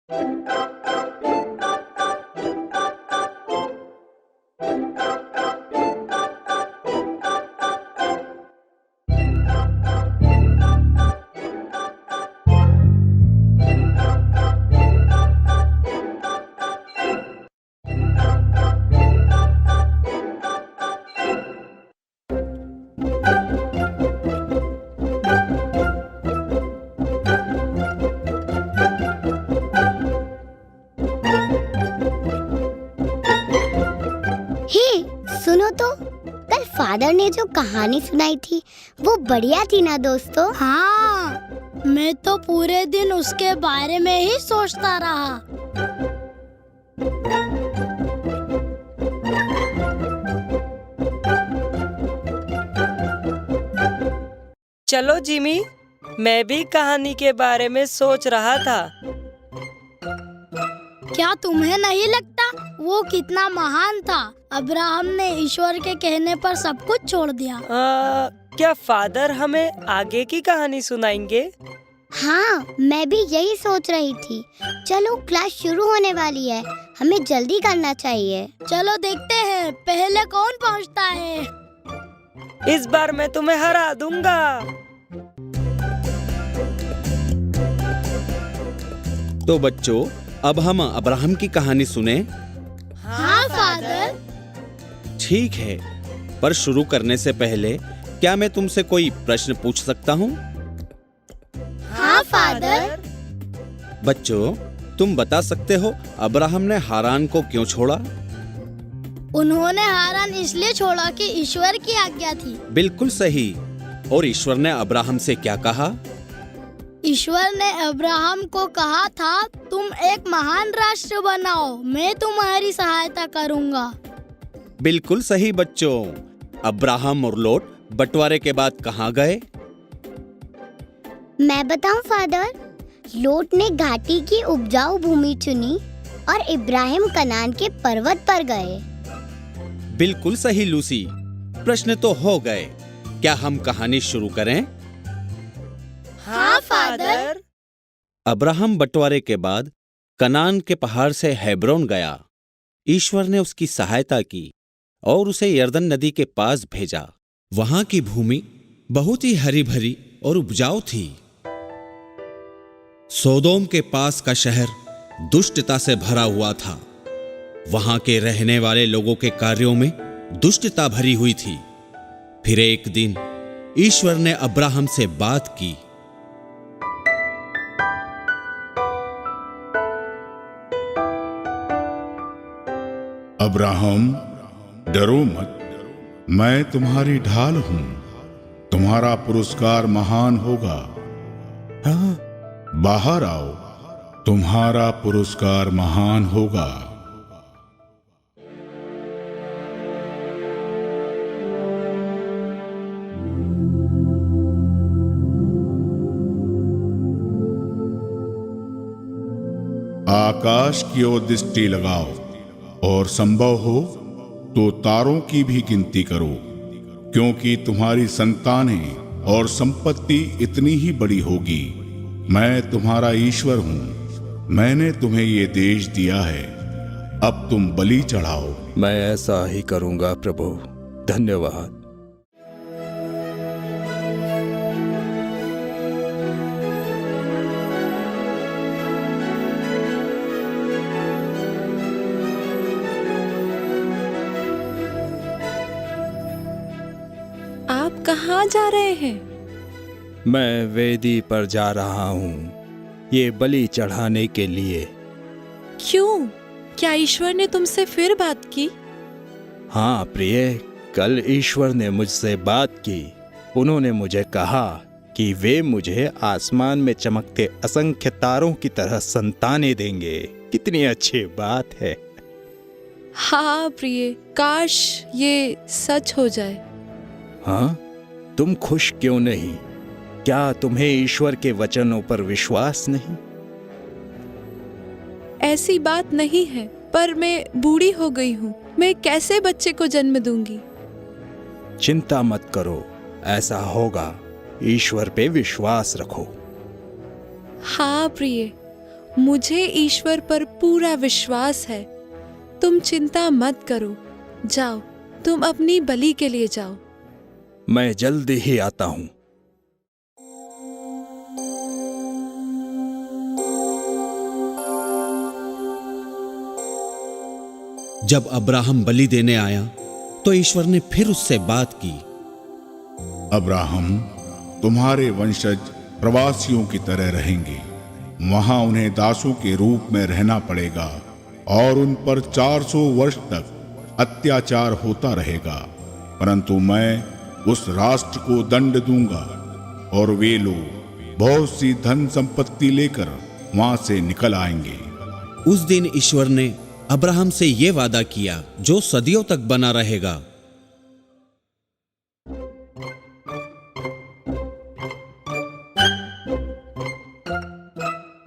हे, सुनो तो, कल फादर ने जो कहानी सुनाई थी वो बढ़िया थी ना दोस्तों। हाँ, मैं तो पूरे दिन उसके बारे में ही सोचता रहा। चलो जिमी, मैं भी कहानी के बारे में सोच रहा था। क्या तुम्हें नहीं लगता वो कितना महान था? अब्राहम ने ईश्वर के कहने पर सब कुछ छोड़ दिया। क्या फादर हमें आगे की कहानी सुनाएंगे? हाँ, मैं भी यही सोच रही थी। चलो, क्लास शुरू होने वाली है, हमें जल्दी करना चाहिए। चलो देखते हैं पहले कौन पहुंचता है। इस बार मैं तुम्हें हरा दूंगा। तो बच्चों, अब हम अब्राहम की कहानी सुने। हाँ फादर। ठीक है, पर शुरू करने से पहले क्या मैं तुमसे कोई प्रश्न पूछ सकता हूँ? हाँ फादर। बच्चों, तुम बता सकते हो अब्राहम ने हारान को क्यों छोड़ा? उन्होंने हारान इसलिए छोड़ा कि ईश्वर की आज्ञा थी। बिल्कुल सही। और ईश्वर ने अब्राहम से क्या कहा? ईश्वर ने अब्राहम को कहा था, तुम एक महान राष्ट्र बनाओ, मैं तुम्हारी सहायता करूंगा। बिल्कुल सही बच्चों। अब्राहम और लोट बंटवारे के बाद कहाँ गए? मैं बताऊं फादर, लोट ने घाटी की उपजाऊ भूमि चुनी और इब्राहिम कनान के पर्वत पर गए। बिल्कुल सही लूसी। प्रश्न तो हो गए। क्या हम कहानी शुरू करें? हाँ फादर। अब्राहम बंटवारे के बाद कनान के पहाड़ से हेब्रोन गया। ईश्वर ने उसकी सहायता की और उसे यरदन नदी के पास भेजा। वहां की भूमि बहुत ही हरी भरी और उपजाऊ थी। सोदोम के पास का शहर दुष्टता से भरा हुआ था। वहां के रहने वाले लोगों के कार्यों में दुष्टता भरी हुई थी। फिर एक दिन ईश्वर ने अब्राहम से बात की। अब्राहम, डरो मत, मैं तुम्हारी ढाल हूं, तुम्हारा पुरस्कार महान होगा। हाँ, बाहर आओ, तुम्हारा पुरस्कार महान होगा। आकाश की ओर दृष्टि लगाओ और संभव हो तो तारों की भी गिनती करो, क्योंकि तुम्हारी संतानें और संपत्ति इतनी ही बड़ी होगी। मैं तुम्हारा ईश्वर हूं, मैंने तुम्हें ये देश दिया है, अब तुम बलि चढ़ाओ। मैं ऐसा ही करूंगा प्रभु, धन्यवाद। आप कहाँ जा रहे हैं? मैं वेदी पर जा रहा हूँ, ये बलि चढ़ाने के लिए। क्यों? क्या ईश्वर ने तुमसे फिर बात की? हाँ प्रिय, कल ईश्वर ने मुझसे बात की। उन्होंने मुझे कहा कि वे मुझे आसमान में चमकते असंख्य तारों की तरह संतानें देंगे। कितनी अच्छी बात है। हाँ प्रिय, काश ये सच हो जाए। हाँ, तुम खुश क्यों नहीं? क्या तुम्हें ईश्वर के वचनों पर विश्वास नहीं? ऐसी बात नहीं है, पर मैं बूढ़ी हो गई हूँ, मैं कैसे बच्चे को जन्म दूंगी? चिंता मत करो, ऐसा होगा। ईश्वर पे विश्वास रखो। हाँ प्रिय, मुझे ईश्वर पर पूरा विश्वास है। तुम चिंता मत करो। जाओ, तुम अपनी बलि के लिए जाओ। मैं जल्दी ही आता हूँ। जब अब्राहम बलि देने आया तो ईश्वर ने फिर उससे बात की। अब्राहम, तुम्हारे वंशज प्रवासियों की तरह रहेंगे। वहां उन्हें दासों के रूप में रहना पड़ेगा और उन पर 400 वर्ष तक अत्याचार होता रहेगा। परंतु मैं उस राष्ट्र को दंड दूंगा और वे लोग बहुत सी धन संपत्ति लेकर वहां से निकल आएंगे। उस दिन ईश्वर ने अब्राहम से यह वादा किया जो सदियों तक बना रहेगा।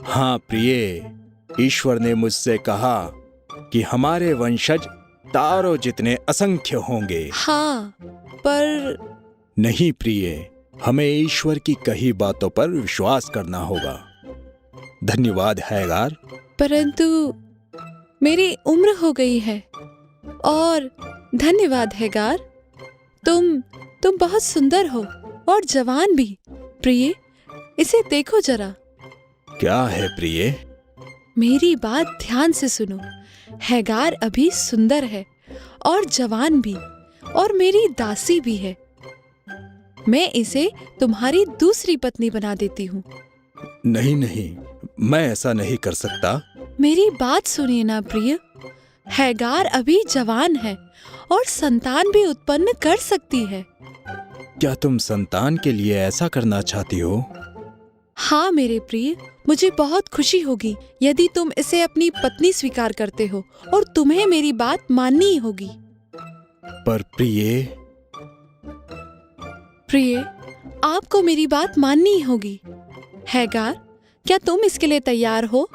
हाँ प्रिय, ईश्वर ने मुझसे कहा कि हमारे वंशज तारों जितने असंख्य होंगे। हाँ, पर नहीं प्रिय, हमें ईश्वर की कही बातों पर विश्वास करना होगा। धन्यवाद हैगार। परंतु मेरी उम्र हो गई है। और धन्यवाद हैगार, तुम बहुत सुंदर हो और जवान भी। प्रिय, इसे देखो जरा। क्या है प्रिय? मेरी बात ध्यान से सुनो। हैगार अभी सुंदर है और जवान भी, और मेरी दासी भी है। मैं इसे तुम्हारी दूसरी पत्नी बना देती हूँ। नहीं नहीं, मैं ऐसा नहीं कर सकता। मेरी बात सुनिए ना प्रिय। हैगार अभी जवान है और संतान भी उत्पन्न कर सकती है। क्या तुम संतान के लिए ऐसा करना चाहती हो? हाँ मेरे प्रिय, मुझे बहुत खुशी होगी यदि तुम इसे अपनी पत्नी स्वीकार करते हो, और तुम्हें मेरी बात माननी ही होगी। पर प्रिय, आपको मेरी बात माननी ही होगी। हैगार, क्या तुम इसके लिए तैयार हो?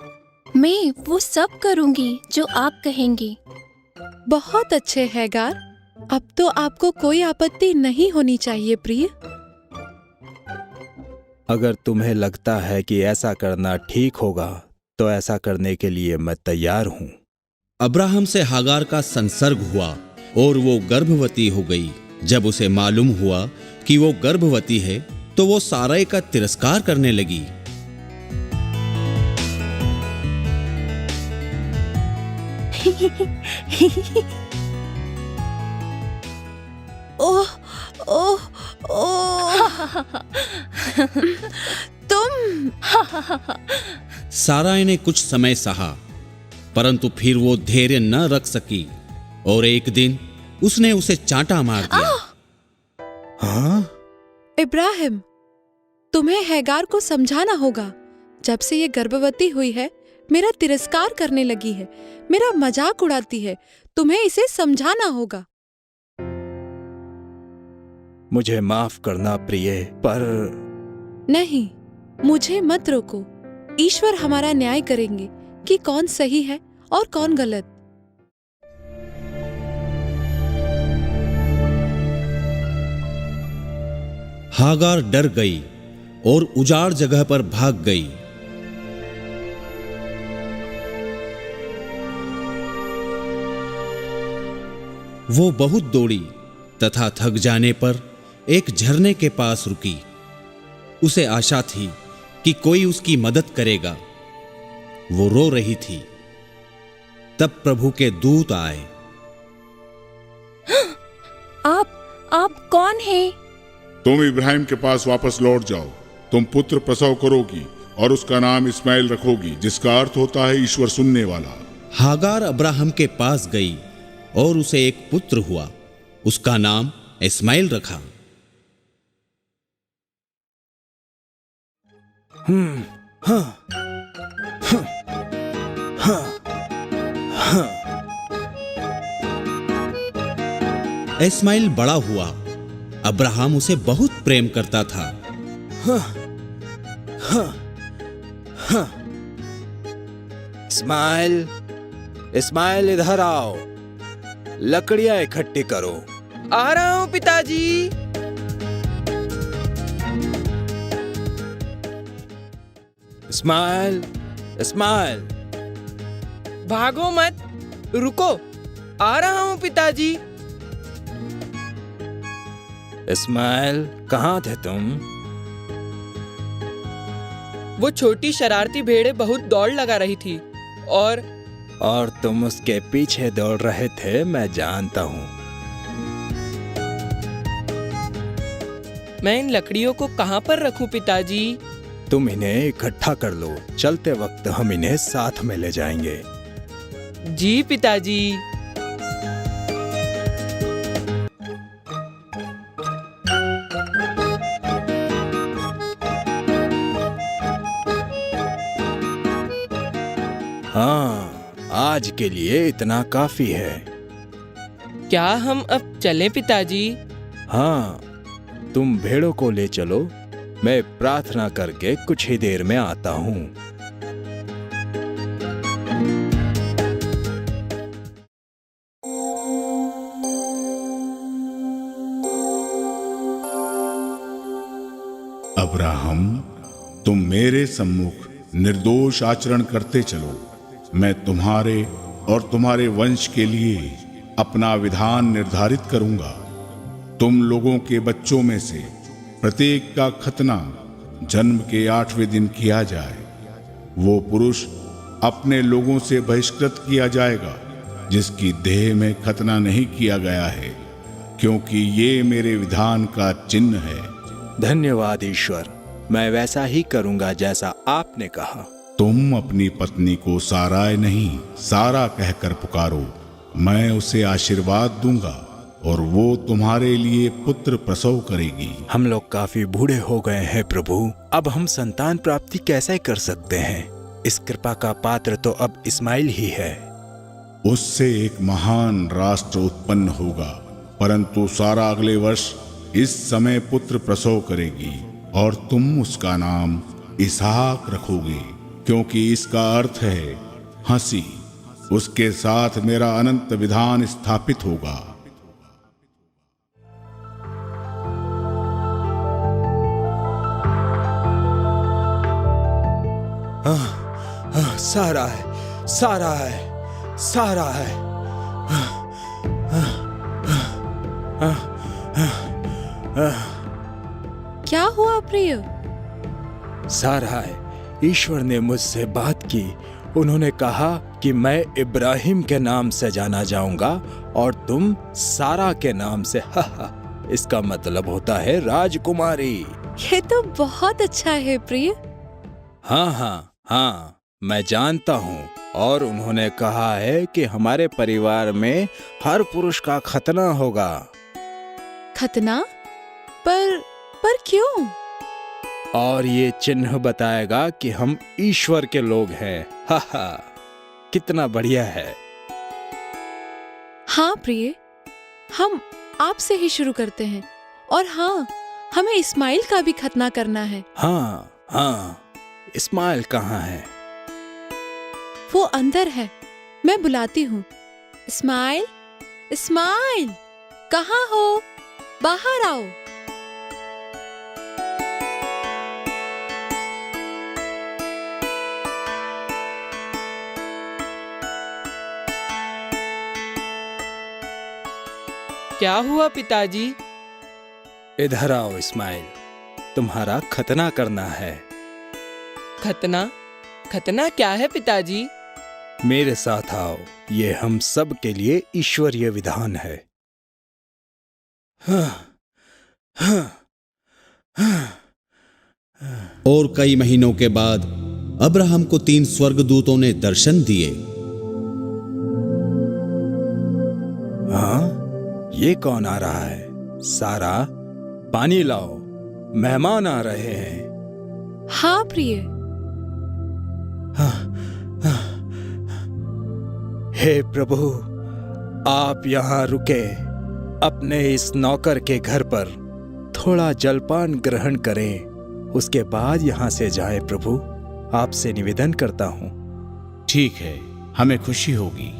मैं वो सब करूंगी जो आप कहेंगी। बहुत अच्छे हैगार, अब तो आपको कोई आपत्ति नहीं होनी चाहिए प्रिय। अगर तुम्हें लगता है कि ऐसा करना ठीक होगा तो ऐसा करने के लिए मैं तैयार हूँ। अब्राहम से हागार का संसर्ग हुआ और वो गर्भवती हो गई। जब उसे मालूम हुआ कि वो गर्भवती है तो वो सारै का तिरस्कार करने लगी। ओह ओह ओह तुम। साराय ने कुछ समय सहा, परंतु फिर वो धैर्य न रख सकी और एक दिन उसने उसे चांटा मार दिया। हाँ? इब्राहिम, तुम्हें हैगार को समझाना होगा। जब से ये गर्भवती हुई है, मेरा तिरस्कार करने लगी है, मेरा मजाक उड़ाती है। तुम्हें इसे समझाना होगा। मुझे माफ करना प्रिय, पर नहीं, मुझे मत रोको। ईश्वर हमारा न्याय करेंगे कि कौन सही है और कौन गलत। हागार डर गई और उजाड़ जगह पर भाग गई। वो बहुत दौड़ी तथा थक जाने पर एक झरने के पास रुकी। उसे आशा थी कि कोई उसकी मदद करेगा। वो रो रही थी। तब प्रभु के दूत आए। आप कौन हैं? तुम इब्राहिम के पास वापस लौट जाओ। तुम पुत्र प्रसव करोगी और उसका नाम इस्माइल रखोगी, जिसका अर्थ होता है ईश्वर सुनने वाला। हागार अब्राहम के पास गई और उसे एक पुत्र हुआ। उसका नाम इस्माइल रखा। इस्माइल बड़ा हुआ। अब्राहम उसे बहुत प्रेम करता था। इस्माइल, इस्माइल इधर आओ, लकड़ियां इकट्ठी करो। आ रहा हूँ पिताजी। इस्माइल, इस्माइल, भागो मत, रुको, आ रहा हूँ पिताजी। इस्माइल, कहाँ थे तुम? वो छोटी शरारती भेड़ें बहुत दौड़ लगा रही थी और तुम उसके पीछे दौड़ रहे थे, मैं जानता हूँ। मैं इन लकड़ियों को कहाँ पर रखूं पिताजी? तुम इन्हें इकट्ठा कर लो, चलते वक्त हम इन्हें साथ में ले जाएंगे। जी पिताजी। हाँ, आज के लिए इतना काफी है। क्या हम अब चलें पिताजी? हाँ, तुम भेड़ों को ले चलो, मैं प्रार्थना करके कुछ ही देर में आता हूँ। अब्राहम, तुम मेरे सम्मुख निर्दोष आचरण करते चलो। मैं तुम्हारे और तुम्हारे वंश के लिए अपना विधान निर्धारित करूंगा। तुम लोगों के बच्चों में से प्रत्येक का खतना जन्म के 8वें दिन किया जाए। वो पुरुष अपने लोगों से बहिष्कृत किया जाएगा जिसकी देह में खतना नहीं किया गया है, क्योंकि ये मेरे विधान का चिन्ह है। धन्यवाद ईश्वर, मैं वैसा ही करूंगा जैसा आपने कहा। तुम अपनी पत्नी को साराय नहीं सारा कहकर पुकारो। मैं उसे आशीर्वाद दूंगा और वो तुम्हारे लिए पुत्र प्रसव करेगी। हम लोग काफी बूढ़े हो गए हैं प्रभु, अब हम संतान प्राप्ति कैसे कर सकते हैं? इस कृपा का पात्र तो अब इस्माइल ही है। उससे एक महान राष्ट्र उत्पन्न होगा, परंतु सारा अगले वर्ष इस समय पुत्र प्रसव करेगी और तुम उसका नाम इसहाक रखोगे, क्योंकि इसका अर्थ है हंसी। उसके साथ मेरा अनंत विधान स्थापित होगा। सारा है, सारा है, सारा है। क्या हुआ प्रिय? सारा है, ईश्वर ने मुझसे बात की। उन्होंने कहा कि मैं इब्राहिम के नाम से जाना जाऊंगा और तुम सारा के नाम से। इसका मतलब होता है राजकुमारी। ये तो बहुत अच्छा है प्रिय। हाँ हाँ हाँ, मैं जानता हूँ। और उन्होंने कहा है कि हमारे परिवार में हर पुरुष का खतना होगा। खतना? पर क्यों? और ये चिन्ह बताएगा कि हम ईश्वर के लोग हैं। हा हा, कितना बढ़िया है। हाँ प्रिय, हम आपसे ही शुरू करते हैं। और हाँ, हमें इस्माइल का भी खतना करना है। हाँ हाँ, इस्माइल कहाँ है? वो अंदर है, मैं बुलाती हूँ। इस्माइल, इस्माइल, कहाँ हो? बाहर आओ। क्या हुआ पिताजी? इधर आओ इस्माइल, तुम्हारा खतना करना है। खतना? खतना क्या है पिताजी? मेरे साथ आओ, ये हम सब के लिए ईश्वरीय विधान है। और कई महीनों के बाद अब्राहम को 3 स्वर्गदूतों ने दर्शन दिए। हाँ, ये कौन आ रहा है? सारा, पानी लाओ, मेहमान आ रहे हैं। हाँ प्रिय। हे प्रभु, आप यहाँ रुके, अपने इस नौकर के घर पर थोड़ा जलपान ग्रहण करें, उसके बाद यहाँ से जाएं प्रभु। आपसे निवेदन करता हूँ। ठीक है, हमें खुशी होगी।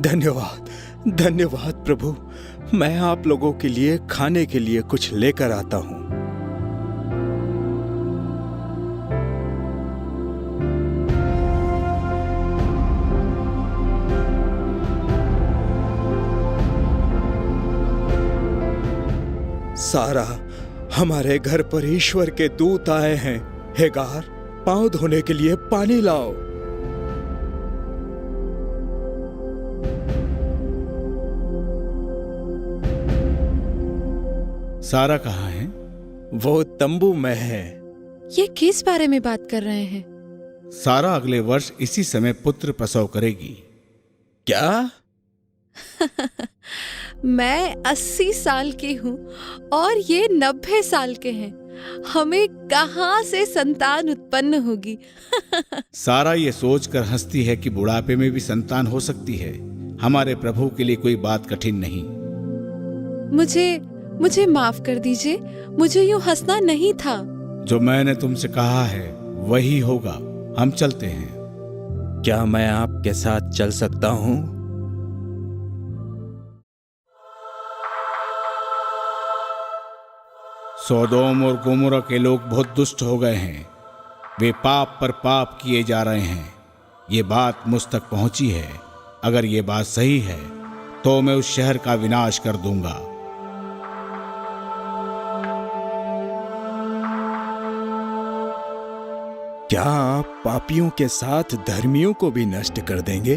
धन्यवाद, धन्यवाद प्रभु। मैं आप लोगों के लिए खाने के लिए कुछ लेकर आता हूँ। सारा, हमारे घर पर ईश्वर के दूत आए हैं। हेगार, पांव धोने के लिए पानी लाओ। सारा कहाँ है? वो तंबू में है। ये किस बारे में बात कर रहे हैं? सारा अगले वर्ष इसी समय पुत्र प्रसव करेगी। क्या? मैं 80 साल की हूँ और ये 90 साल के हैं। हमें कहाँ से संतान उत्पन्न होगी? सारा ये सोचकर हंसती है कि बुढ़ापे में भी संतान हो सकती है। हमारे प्रभु के लिए कोई बात कठिन नहीं। मुझे माफ कर दीजिए, मुझे यूं हंसना नहीं था। जो मैंने तुमसे कहा है वही होगा। हम चलते हैं। क्या मैं आपके साथ चल सकता हूँ? सोदोम और गोमोरा के लोग बहुत दुष्ट हो गए हैं। वे पाप पर पाप किए जा रहे हैं। ये बात मुझ तक पहुंची है। अगर ये बात सही है तो मैं उस शहर का विनाश कर दूंगा। क्या आप पापियों के साथ धर्मियों को भी नष्ट कर देंगे?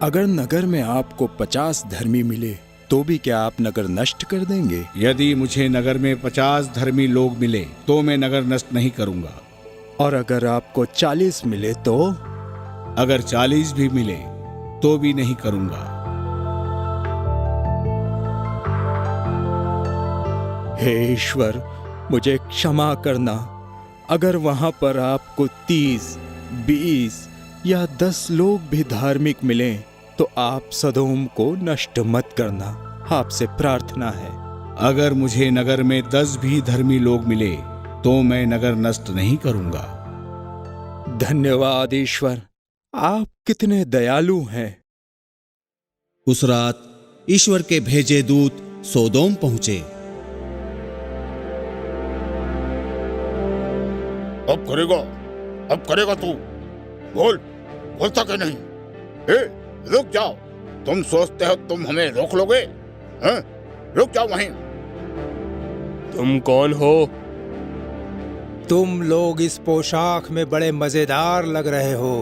अगर नगर में आपको 50 धर्मी मिले तो भी क्या आप नगर नष्ट कर देंगे? यदि मुझे नगर में 50 धर्मी लोग मिले तो मैं नगर नष्ट नहीं करूंगा। और अगर आपको 40 मिले तो? अगर 40 भी मिले तो भी नहीं करूंगा। हे ईश्वर, मुझे क्षमा करना। अगर वहां पर आपको 30, 20 या 10 लोग भी धार्मिक मिलें तो आप सदोम को नष्ट मत करना। आपसे प्रार्थना है। अगर मुझे नगर में 10 भी धर्मी लोग मिले तो मैं नगर नष्ट नहीं करूंगा। धन्यवाद ईश्वर, आप कितने दयालु हैं। उस रात ईश्वर के भेजे दूत सोदोम पहुंचे। अब करेगा तू। बोलता कि नहीं? रुक जाओ। तुम सोचते हो तुम हमें रोक लोगे? रुक जाओ वहीं। तुम कौन हो? तुम लोग इस पोशाक में बड़े मजेदार लग रहे हो।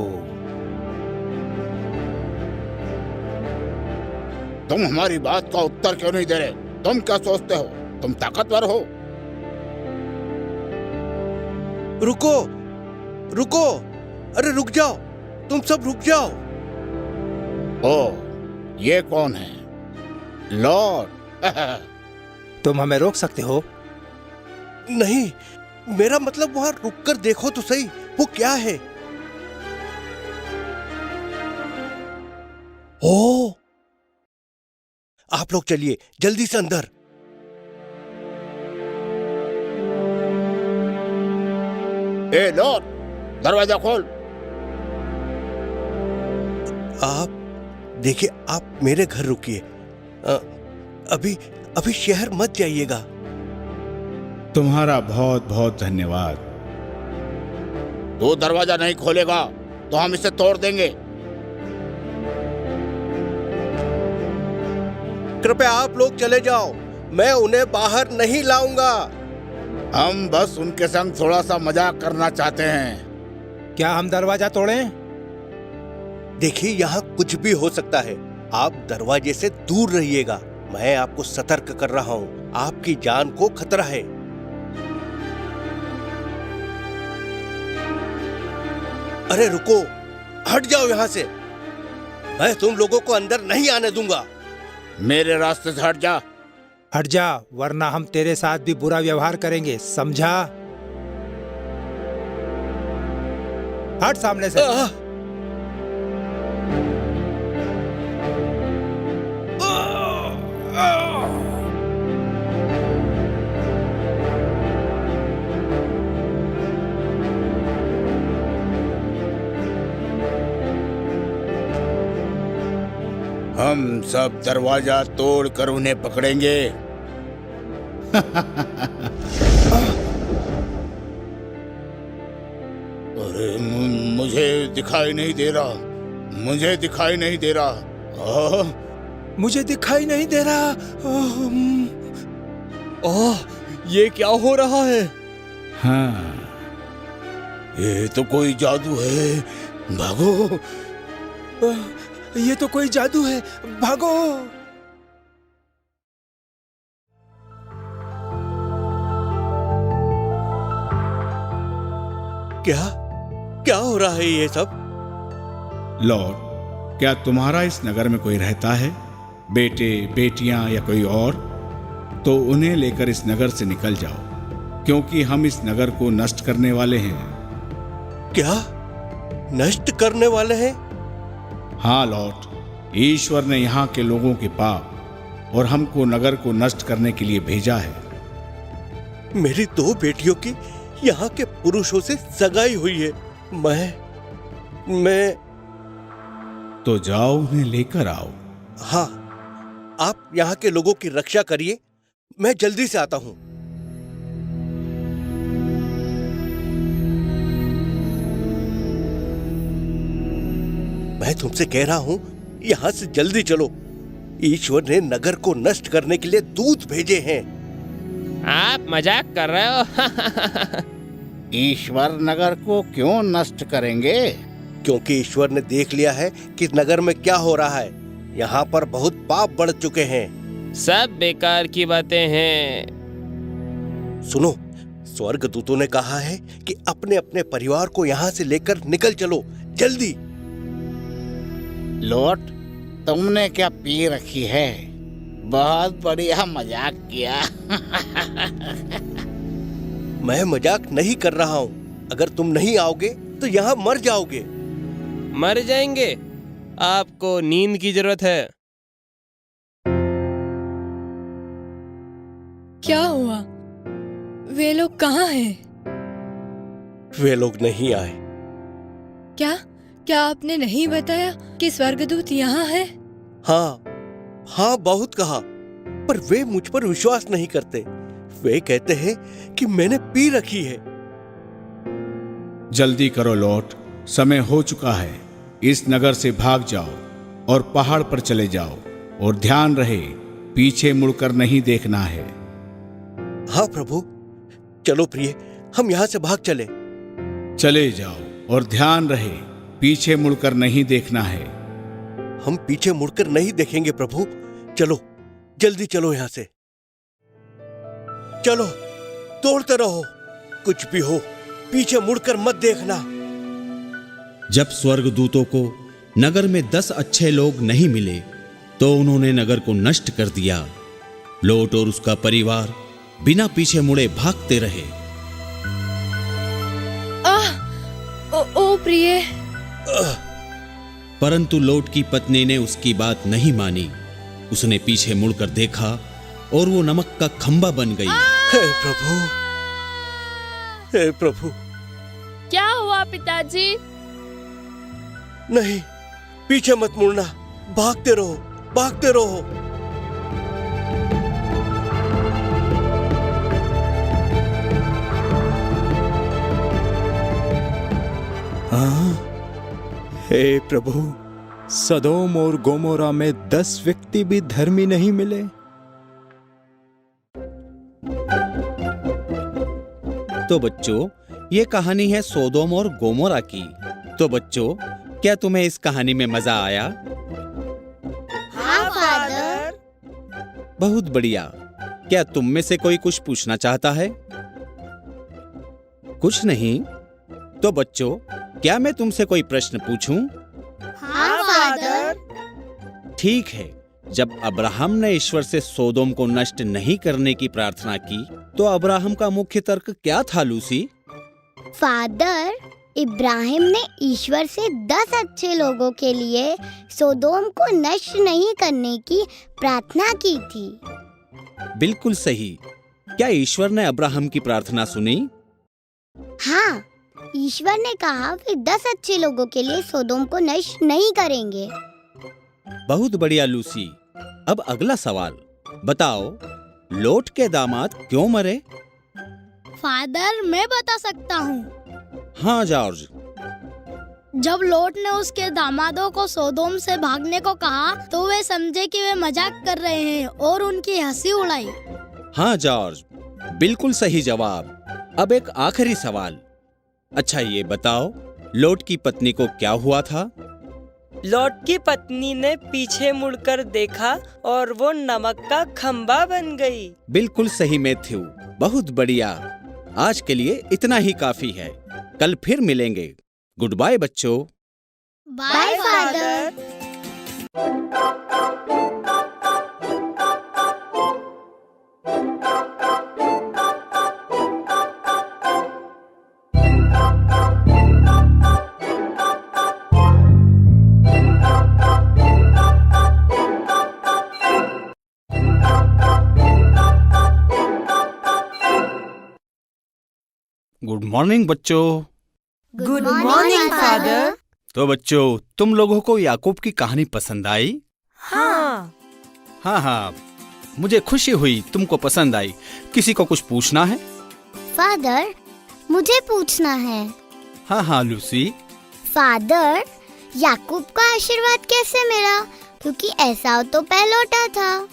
तुम हमारी बात का उत्तर क्यों नहीं दे रहे? तुम क्या सोचते हो तुम ताकतवर हो? रुको, अरे रुक जाओ, तुम सब रुक जाओ। ओ, ये कौन है? लॉर्ड। तुम हमें रोक सकते हो? नहीं, मेरा मतलब वहां रुककर देखो तो सही, वो क्या है? ओ, आप लोग चलिए जल्दी से अंदर। ए लॉर्ड, दरवाजा खोल। आप देखिए, आप मेरे घर रुकिए। अभी शहर मत जाइएगा। तुम्हारा बहुत बहुत धन्यवाद। तू दरवाजा नहीं खोलेगा तो हम इसे तोड़ देंगे। कृपया आप लोग चले जाओ, मैं उन्हें बाहर नहीं लाऊंगा। हम बस उनके संग थोड़ा सा मजाक करना चाहते हैं। क्या हम दरवाजा तोड़ें? देखिए, यहाँ कुछ भी हो सकता है। आप दरवाजे से दूर रहिएगा। मैं आपको सतर्क कर रहा हूँ, आपकी जान को खतरा है। अरे रुको, हट जाओ यहाँ से। मैं तुम लोगों को अंदर नहीं आने दूंगा। मेरे रास्ते से हट जा। हट जा, वरना हम तेरे साथ भी बुरा व्यवहार करेंगे, समझा? हट सामने से। हम सब दरवाजा तोड़कर उन्हें पकड़ेंगे। अरे मुझे दिखाई नहीं दे रहा। मुझे दिखाई नहीं दे रहा। मुझे दिखाई नहीं दे रहा। ओह, ये क्या हो रहा है? हाँ, ये तो कोई जादू है। भागो। ये तो कोई जादू है, भागो। क्या क्या हो रहा है ये सब? लॉर्ड, क्या तुम्हारा इस नगर में कोई रहता है, बेटे बेटियां या कोई और? तो उन्हें लेकर इस नगर से निकल जाओ, क्योंकि हम इस नगर को नष्ट करने वाले हैं। क्या नष्ट करने वाले हैं? हाँ लॉर्ड, ईश्वर ने यहाँ के लोगों के पाप और हमको नगर को नष्ट करने के लिए भेजा है। मेरी 2 बेटियों की यहाँ के पुरुषों से सगाई हुई है। मैं तो जाओ, उन्हें लेकर आओ। हाँ, आप यहाँ के लोगों की रक्षा करिए, मैं जल्दी से आता हूँ। मैं तुमसे कह रहा हूँ, यहाँ से जल्दी चलो। ईश्वर ने नगर को नष्ट करने के लिए दूत भेजे हैं। आप मजाक कर रहे हो? ईश्वर नगर को क्यों नष्ट करेंगे? क्योंकि ईश्वर ने देख लिया है कि नगर में क्या हो रहा है। यहाँ पर बहुत पाप बढ़ चुके हैं। सब बेकार की बातें हैं। सुनो, स्वर्गदूतों ने कहा है कि अपने अपने परिवार को यहाँ से लेकर निकल चलो, जल्दी। लॉर्ड, तुमने क्या पी रखी है? बहुत बढ़िया मजाक किया। मैं मजाक नहीं कर रहा हूँ। अगर तुम नहीं आओगे तो यहाँ मर जाओगे। मर जाएंगे? आपको नींद की जरूरत है। क्या हुआ? वे लोग कहाँ हैं? वे लोग नहीं आए। क्या आपने नहीं बताया कि स्वर्गदूत यहाँ है? हाँ, बहुत कहा, पर वे मुझ पर विश्वास नहीं करते। वे कहते हैं कि मैंने पी रखी है। जल्दी करो लॉर्ड, समय हो चुका है। इस नगर से भाग जाओ और पहाड़ पर चले जाओ, और ध्यान रहे पीछे मुड़कर नहीं देखना है। हाँ प्रभु, चलो प्रिय, हम यहाँ से भाग चले। चले जाओ और ध्यान रहे पीछे मुड़कर नहीं देखना है। हम पीछे मुड़कर नहीं देखेंगे प्रभु। चलो, जल्दी चलो यहाँ से। चलो, दौड़ते रहो, कुछ भी हो पीछे मुड़कर मत देखना। जब स्वर्गदूतों को नगर में 10 अच्छे लोग नहीं मिले तो उन्होंने नगर को नष्ट कर दिया। लोट और उसका परिवार बिना पीछे मुड़े भागते रहे। ओ प्रिय। परंतु लोट की पत्नी ने उसकी बात नहीं मानी। उसने पीछे मुड़कर देखा और वो नमक का खंबा बन गई। हे प्रभु, हे प्रभु। क्या हुआ पिताजी? नहीं, पीछे मत मुड़ना, भागते रहो, भागते रहो। हाँ, हे प्रभु, सदोम और गोमोरा में 10 व्यक्ति भी धर्मी नहीं मिले। तो बच्चों, ये कहानी है सोदोम और गोमोरा की। तो बच्चों, क्या तुम्हें इस कहानी में मजा आया? हाँ फादर। बहुत बढ़िया। क्या तुम में से कोई कुछ पूछना चाहता है? कुछ नहीं? तो बच्चों, क्या मैं तुमसे कोई प्रश्न पूछूं? हाँ फादर। ठीक है। जब अब्राहम ने ईश्वर से सोदोम को नष्ट नहीं करने की प्रार्थना की तो अब्राहम का मुख्य तर्क क्या था लूसी? फादर, इब्राहिम ने ईश्वर से 10 अच्छे लोगों के लिए सोदोम को नष्ट नहीं करने की प्रार्थना की थी। बिल्कुल सही। क्या ईश्वर ने अब्राहम की प्रार्थना सुनी? हाँ, ईश्वर ने कहा वे 10 अच्छे लोगों के लिए सोदोम को नष्ट नहीं करेंगे। बहुत बढ़िया लूसी। अब अगला सवाल बताओ, लोट के दामाद क्यों मरे? फादर, मैं बता सकता हूँ। हाँ जॉर्ज। जब लोट ने उसके दामादों को सोदोम से भागने को कहा तो वे समझे कि वे मजाक कर रहे हैं और उनकी हंसी उड़ाई। हाँ जॉर्ज, बिल्कुल सही जवाब। अब एक आखिरी सवाल। अच्छा ये बताओ, लोट की पत्नी को क्या हुआ था? लॉट की पत्नी ने पीछे मुड़कर देखा और वो नमक का खंबा बन गई। बिल्कुल सही मैथ्यू, बहुत बढ़िया। आज के लिए इतना ही काफी है। कल फिर मिलेंगे। गुड बाय बच्चों। Bye father. गुड मॉर्निंग बच्चों। Good morning father. तो बच्चों, तुम लोगों को याकूब की कहानी पसंद आई? हाँ। हाँ, मुझे खुशी हुई तुमको पसंद आई। किसी को कुछ पूछना है? फादर, मुझे पूछना है। हाँ लूसी। फादर, याकूब का आशीर्वाद कैसे मिला? क्योंकि एसाव तो पहलौठा था।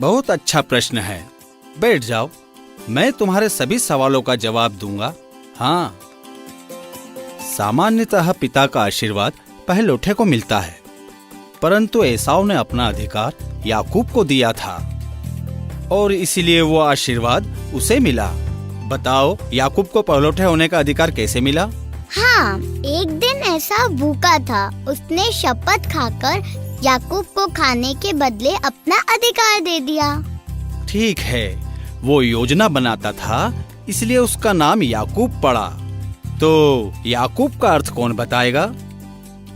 बहुत अच्छा प्रश्न है। बैठ जाओ, मैं तुम्हारे सभी सवालों का जवाब दूंगा। हाँ, सामान्यतः पिता का आशीर्वाद पहलौठे को मिलता है, परंतु एसाव ने अपना अधिकार याकूब को दिया था और इसलिए वो आशीर्वाद उसे मिला। बताओ, याकूब को पहलौठे होने का अधिकार कैसे मिला? हाँ, एक दिन एसाव भूखा था। उसने शपथ खाकर याकूब को खाने के बदले अपना अधिकार दे दिया। ठीक है, वो योजना बनाता था, इसलिए उसका नाम याकूब पड़ा। तो याकूब का अर्थ कौन बताएगा?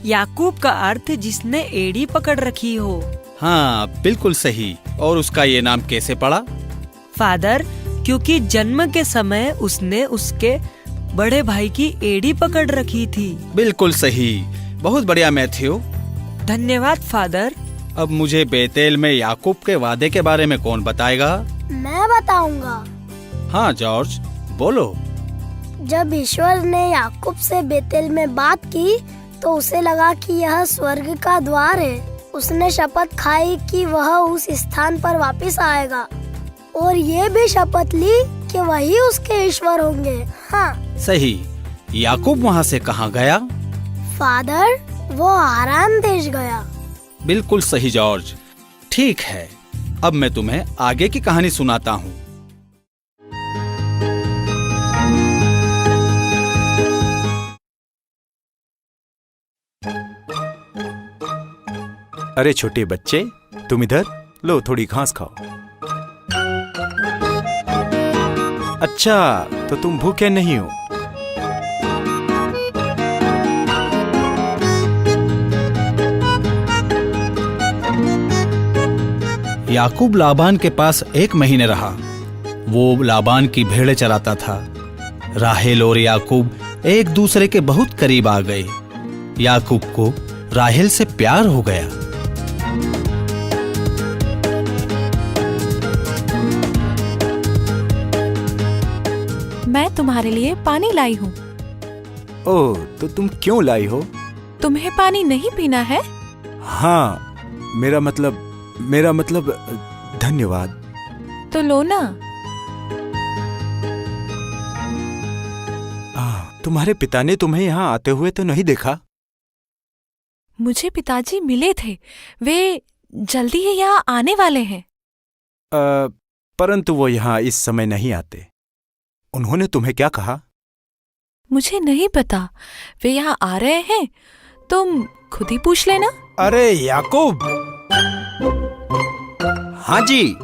याकूब का अर्थ जिसने एड़ी पकड़ रखी हो। हाँ, बिल्कुल सही। और उसका ये नाम कैसे पड़ा? फादर, क्योंकि जन्म के समय उसने उसके बड़े भाई की एड़ी पकड़ रखी थी। बिल्कुल सही। बहुत बढ़िया मैथ्यू। धन्यवाद फादर। अब मुझे बेतेल में याकूब के वादे के बारे में कौन बताएगा? मैं बताऊंगा। हाँ जॉर्ज, बोलो। जब ईश्वर ने याकूब से बेतेल में बात की तो उसे लगा कि यह स्वर्ग का द्वार है। उसने शपथ खाई कि वह उस स्थान पर वापस आएगा और ये भी शपथ ली कि वही उसके ईश्वर होंगे। हाँ सही। याकूब वहाँ से कहाँ गया? फादर, वो आराम देश गया। बिल्कुल सही जॉर्ज। ठीक है, अब मैं तुम्हें आगे की कहानी सुनाता हूँ। अरे छोटे बच्चे, तुम इधर लो, थोड़ी घास खाओ। अच्छा, तो तुम भूखे नहीं हो? याकूब लाबान के पास 1 महीने रहा। वो लाबान की भेड़ें चराता था। राहेल और याकूब एक दूसरे के बहुत करीब आ गए। याकूब को राहेल से प्यार हो गया। मैं तुम्हारे लिए पानी लाई हूँ। ओह, तो तुम क्यों लाई हो? तुम्हें पानी नहीं पीना है? हाँ, मेरा मतलब धन्यवाद। तो लो ना। तुम्हारे पिता ने तुम्हें यहाँ आते हुए तो नहीं देखा? मुझे पिताजी मिले थे। वे जल्दी ही यहाँ आने वाले हैं। परंतु वो यहाँ इस समय नहीं आते। उन्होंने तुम्हें क्या कहा? मुझे नहीं पता। वे यहाँ आ रहे हैं, तुम खुद ही पूछ लेना। अरे याकूब। हाँ जी।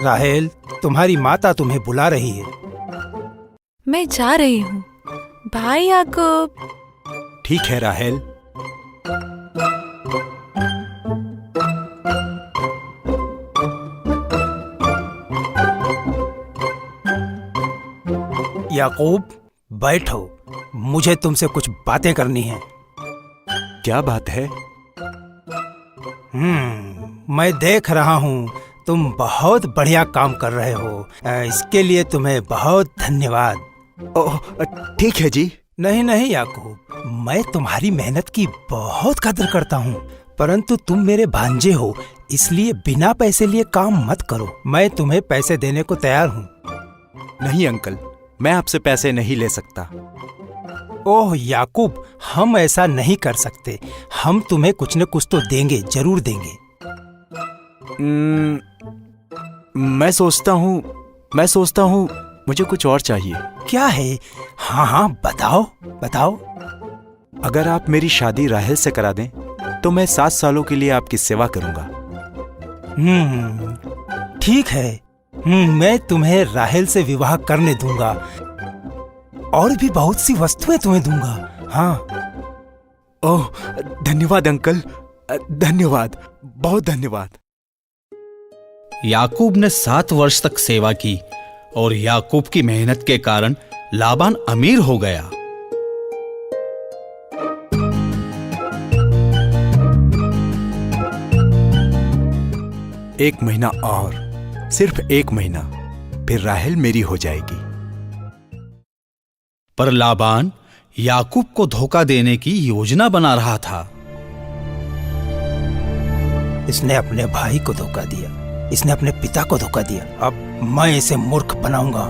राहेल, तुम्हारी माता तुम्हें बुला रही है। मैं जा रही हूँ। बाय याकूब। ठीक है राहेल। याकूब, बैठो, मुझे तुमसे कुछ बातें करनी है। क्या बात है? मैं देख रहा हूँ तुम बहुत बढ़िया काम कर रहे हो। इसके लिए तुम्हें बहुत धन्यवाद। ओह, ठीक है जी। नहीं याकूब, मैं तुम्हारी मेहनत की बहुत कदर करता हूँ। परंतु तुम मेरे भांजे हो, इसलिए बिना पैसे लिए काम मत करो। मैं तुम्हें पैसे देने को तैयार हूँ। नहीं अंकल, मैं आपसे पैसे नहीं ले सकता। ओह याकूब, हम ऐसा नहीं कर सकते। हम तुम्हें कुछ न कुछ तो देंगे, जरूर देंगे। मैं सोचता हूँ मुझे कुछ और चाहिए। क्या है? हाँ हाँ, बताओ बताओ। अगर आप मेरी शादी राहेल से करा दें तो मैं 7 सालों के लिए आपकी सेवा करूंगा। ठीक है। मैं तुम्हें राहेल से विवाह करने दूंगा और भी बहुत सी वस्तुएं तुम्हें दूंगा। हाँ। ओह, धन्यवाद अंकल, धन्यवाद, बहुत धन्यवाद। याकूब ने 7 वर्ष तक सेवा की और याकूब की मेहनत के कारण लाबान अमीर हो गया। एक महीना और, सिर्फ 1 महीना, फिर राहेल मेरी हो जाएगी। पर लाबान याकूब को धोखा देने की योजना बना रहा था। इसने अपने भाई को धोखा दिया, इसने अपने पिता को धोखा दिया। अब मैं इसे मूर्ख बनाऊंगा।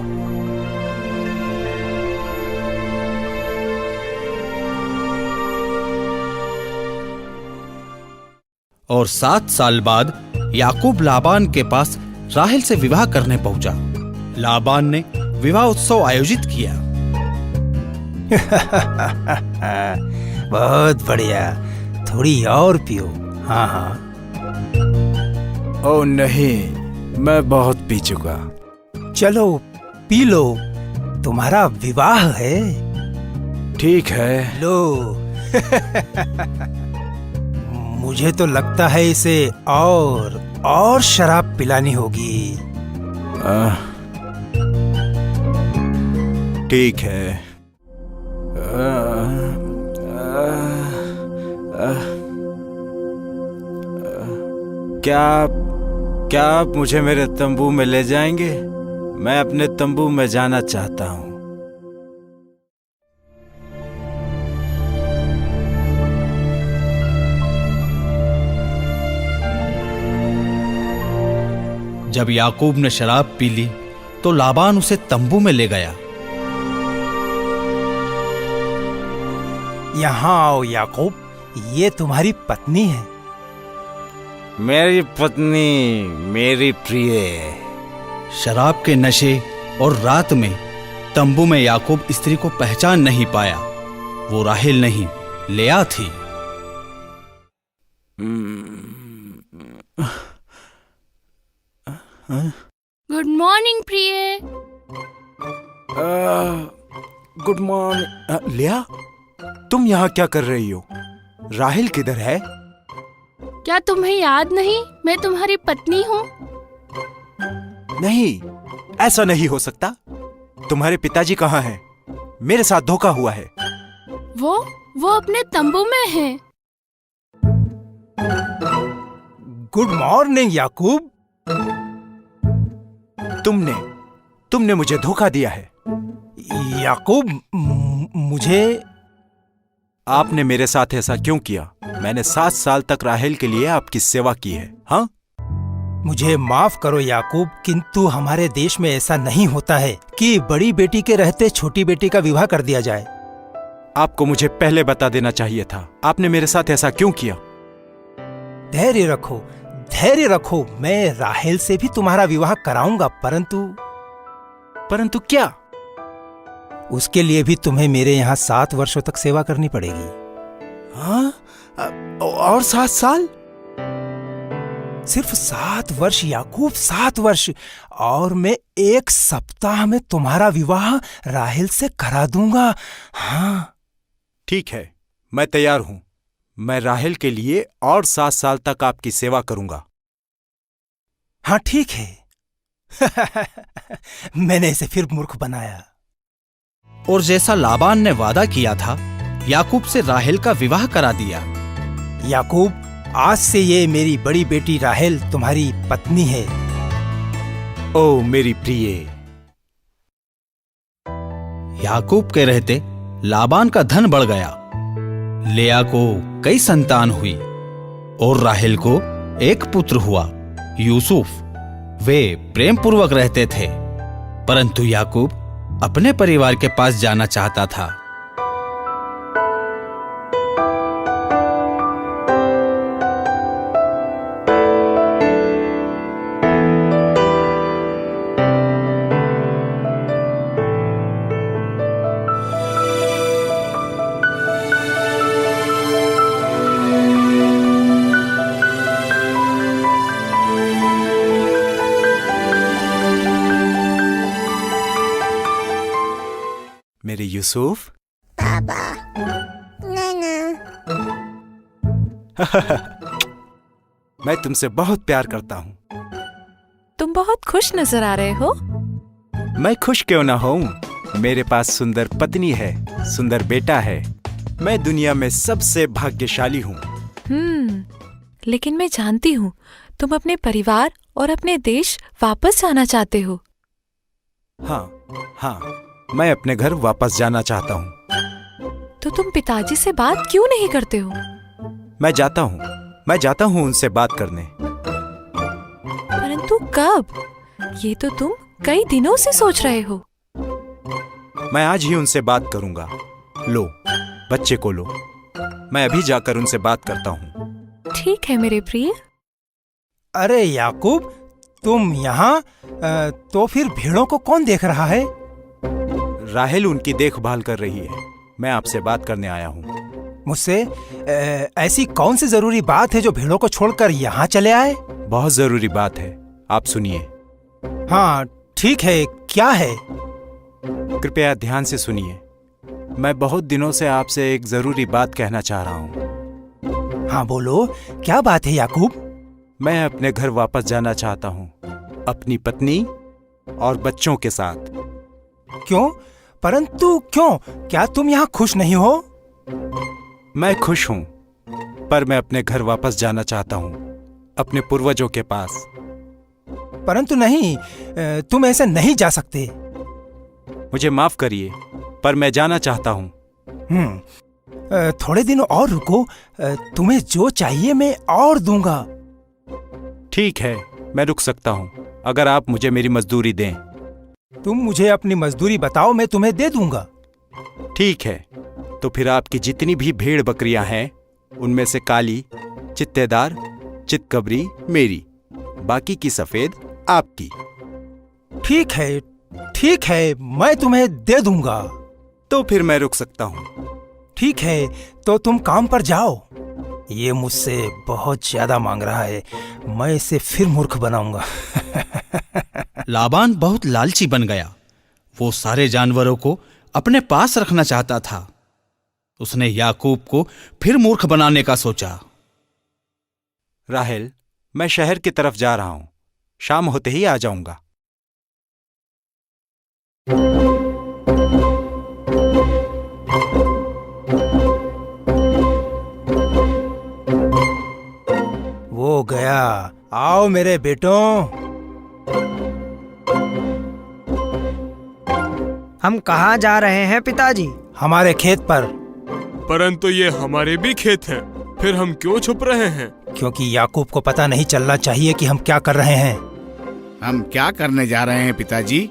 और 7 साल बाद याकूब लाबान के पास राहेल से विवाह करने पहुंचा। लाबान ने विवाह उत्सव आयोजित किया। बहुत बढ़िया, थोड़ी और पियो। हाँ हाँ। ओह नहीं, मैं बहुत पी चुका। चलो पी लो, तुम्हारा विवाह है। ठीक है, लो। मुझे तो लगता है इसे और शराब पिलानी होगी। ठीक है। क्या आप मुझे मेरे तंबू में ले जाएंगे? मैं अपने तंबू में जाना चाहता हूँ। जब याकूब ने शराब पी ली तो लाबान उसे तंबू में ले गया। यहाँ आओ याकूब, ये तुम्हारी पत्नी है। मेरी पत्नी, मेरी प्रिय। शराब के नशे और रात में तंबू में याकूब स्त्री को पहचान नहीं पाया। वो राहेल नहीं, लेआ थी। गुड मॉर्निंग प्रिय। Good morning. लेआ, तुम यहाँ क्या कर रही हो? राहेल किधर है? क्या तुम्हें याद नहीं, मैं तुम्हारी पत्नी हूँ। नहीं, ऐसा नहीं हो सकता। तुम्हारे पिताजी कहाँ हैं? मेरे साथ धोखा हुआ है। वो अपने तंबू में हैं। गुड मॉर्निंग याकूब। तुमने मुझे धोखा दिया है। याकूब, मुझे। आपने मेरे साथ ऐसा क्यों किया? मैंने 7 साल तक राहेल के लिए आपकी सेवा की है। हाँ, मुझे माफ करो याकूब, किंतु हमारे देश में ऐसा नहीं होता है कि बड़ी बेटी के रहते छोटी बेटी का विवाह कर दिया जाए। आपको मुझे पहले बता देना चाहिए था। आपने मेरे साथ ऐसा क्यों किया? धैर्य रखो, धैर्य रखो। मैं राहेल से भी तुम्हारा विवाह कराऊंगा, परंतु क्या? उसके लिए भी तुम्हें मेरे यहाँ 7 वर्षों तक सेवा करनी पड़ेगी। हाँ? और 7 साल? सिर्फ 7 वर्ष याकूब, 7 वर्ष। और मैं 1 सप्ताह में तुम्हारा विवाह राहेल से करा दूंगा। हाँ, ठीक है, मैं तैयार हूं। मैं राहेल के लिए और 7 साल तक आपकी सेवा करूंगा। हाँ ठीक है। मैंने इसे फिर मूर्ख बनाया। और जैसा लाबान ने वादा किया था, याकूब से राहेल का विवाह करा दिया। याकूब, आज से ये मेरी बड़ी बेटी राहेल तुम्हारी पत्नी है। ओ मेरी प्रिय। याकूब के रहते लाबान का धन बढ़ गया। लेआ को कई संतान हुई और राहेल को एक पुत्र हुआ, यूसुफ। वे प्रेम पूर्वक रहते थे, परंतु याकूब अपने परिवार के पास जाना चाहता था। मेरे यूसुफ। पापा, नाना। मैं तुमसे बहुत प्यार करता हूँ। तुम बहुत खुश नजर आ रहे हो। मैं खुश क्यों ना हूँ? मेरे पास सुंदर पत्नी है, सुंदर बेटा है। मैं दुनिया में सबसे भाग्यशाली हूँ। लेकिन मैं जानती हूँ तुम अपने परिवार और अपने देश वापस जाना चाहते हो। हाँ, मैं अपने घर वापस जाना चाहता हूँ। तो तुम पिताजी से बात क्यों नहीं करते हो? मैं जाता हूँ उनसे बात करने। परंतु कब? ये तो तुम कई दिनों से सोच रहे हो। मैं आज ही उनसे बात करूंगा। लो, बच्चे को लो। मैं अभी जाकर उनसे बात करता हूँ। ठीक है मेरे प्रिय। अरे याकूब, तुम यहाँ? तो फिर भेड़ों को कौन देख रहा है? राहेल उनकी देखभाल कर रही है। मैं आपसे बात करने आया हूँ। मुझसे ऐसी कौन सी जरूरी बात है जो भेड़ों को छोड़कर यहाँ चले आए? बहुत जरूरी बात है, आप सुनिए। हाँ ठीक है, क्या है? कृपया ध्यान से सुनिए। मैं बहुत दिनों से आपसे एक जरूरी बात कहना चाह रहा हूँ। हाँ बोलो, क्या बात है याकूब? मैं अपने घर वापस जाना चाहता हूँ, अपनी पत्नी और बच्चों के साथ। क्यों? परंतु क्यों? क्या तुम यहाँ खुश नहीं हो? मैं खुश हूँ, पर मैं अपने घर वापस जाना चाहता हूँ, अपने पूर्वजों के पास। परंतु नहीं, तुम ऐसे नहीं जा सकते। मुझे माफ करिए, पर मैं जाना चाहता हूँ। थोड़े दिन और रुको, तुम्हें जो चाहिए मैं और दूंगा। ठीक है, मैं रुक सकता हूँ, अगर आप मुझे मेरी मजदूरी दें। तुम मुझे अपनी मजदूरी बताओ, मैं तुम्हें दे दूंगा। ठीक है, तो फिर आपकी जितनी भी भेड़ बकरियां हैं, उनमें से काली, चित्तेदार, चितकबरी मेरी, बाकी की सफेद आपकी। ठीक है, मैं तुम्हें दे दूंगा। तो फिर मैं रुक सकता हूँ। ठीक है, तो तुम काम पर जाओ। ये मुझसे बहुत ज्यादा मांग रहा है, मैं इसे फिर मूर्ख बनाऊंगा। लाबान बहुत लालची बन गया। वो सारे जानवरों को अपने पास रखना चाहता था। उसने याकूब को फिर मूर्ख बनाने का सोचा। राहेल, मैं शहर की तरफ जा रहा हूँ, शाम होते ही आ जाऊंगा। वो गया। आओ मेरे बेटों। हम कहाँ जा रहे हैं पिताजी? हमारे खेत पर। परंतु ये हमारे भी खेत हैं, फिर हम क्यों छुप रहे हैं? क्योंकि याकूब को पता नहीं चलना चाहिए कि हम क्या कर रहे हैं। हम क्या करने जा रहे हैं पिताजी?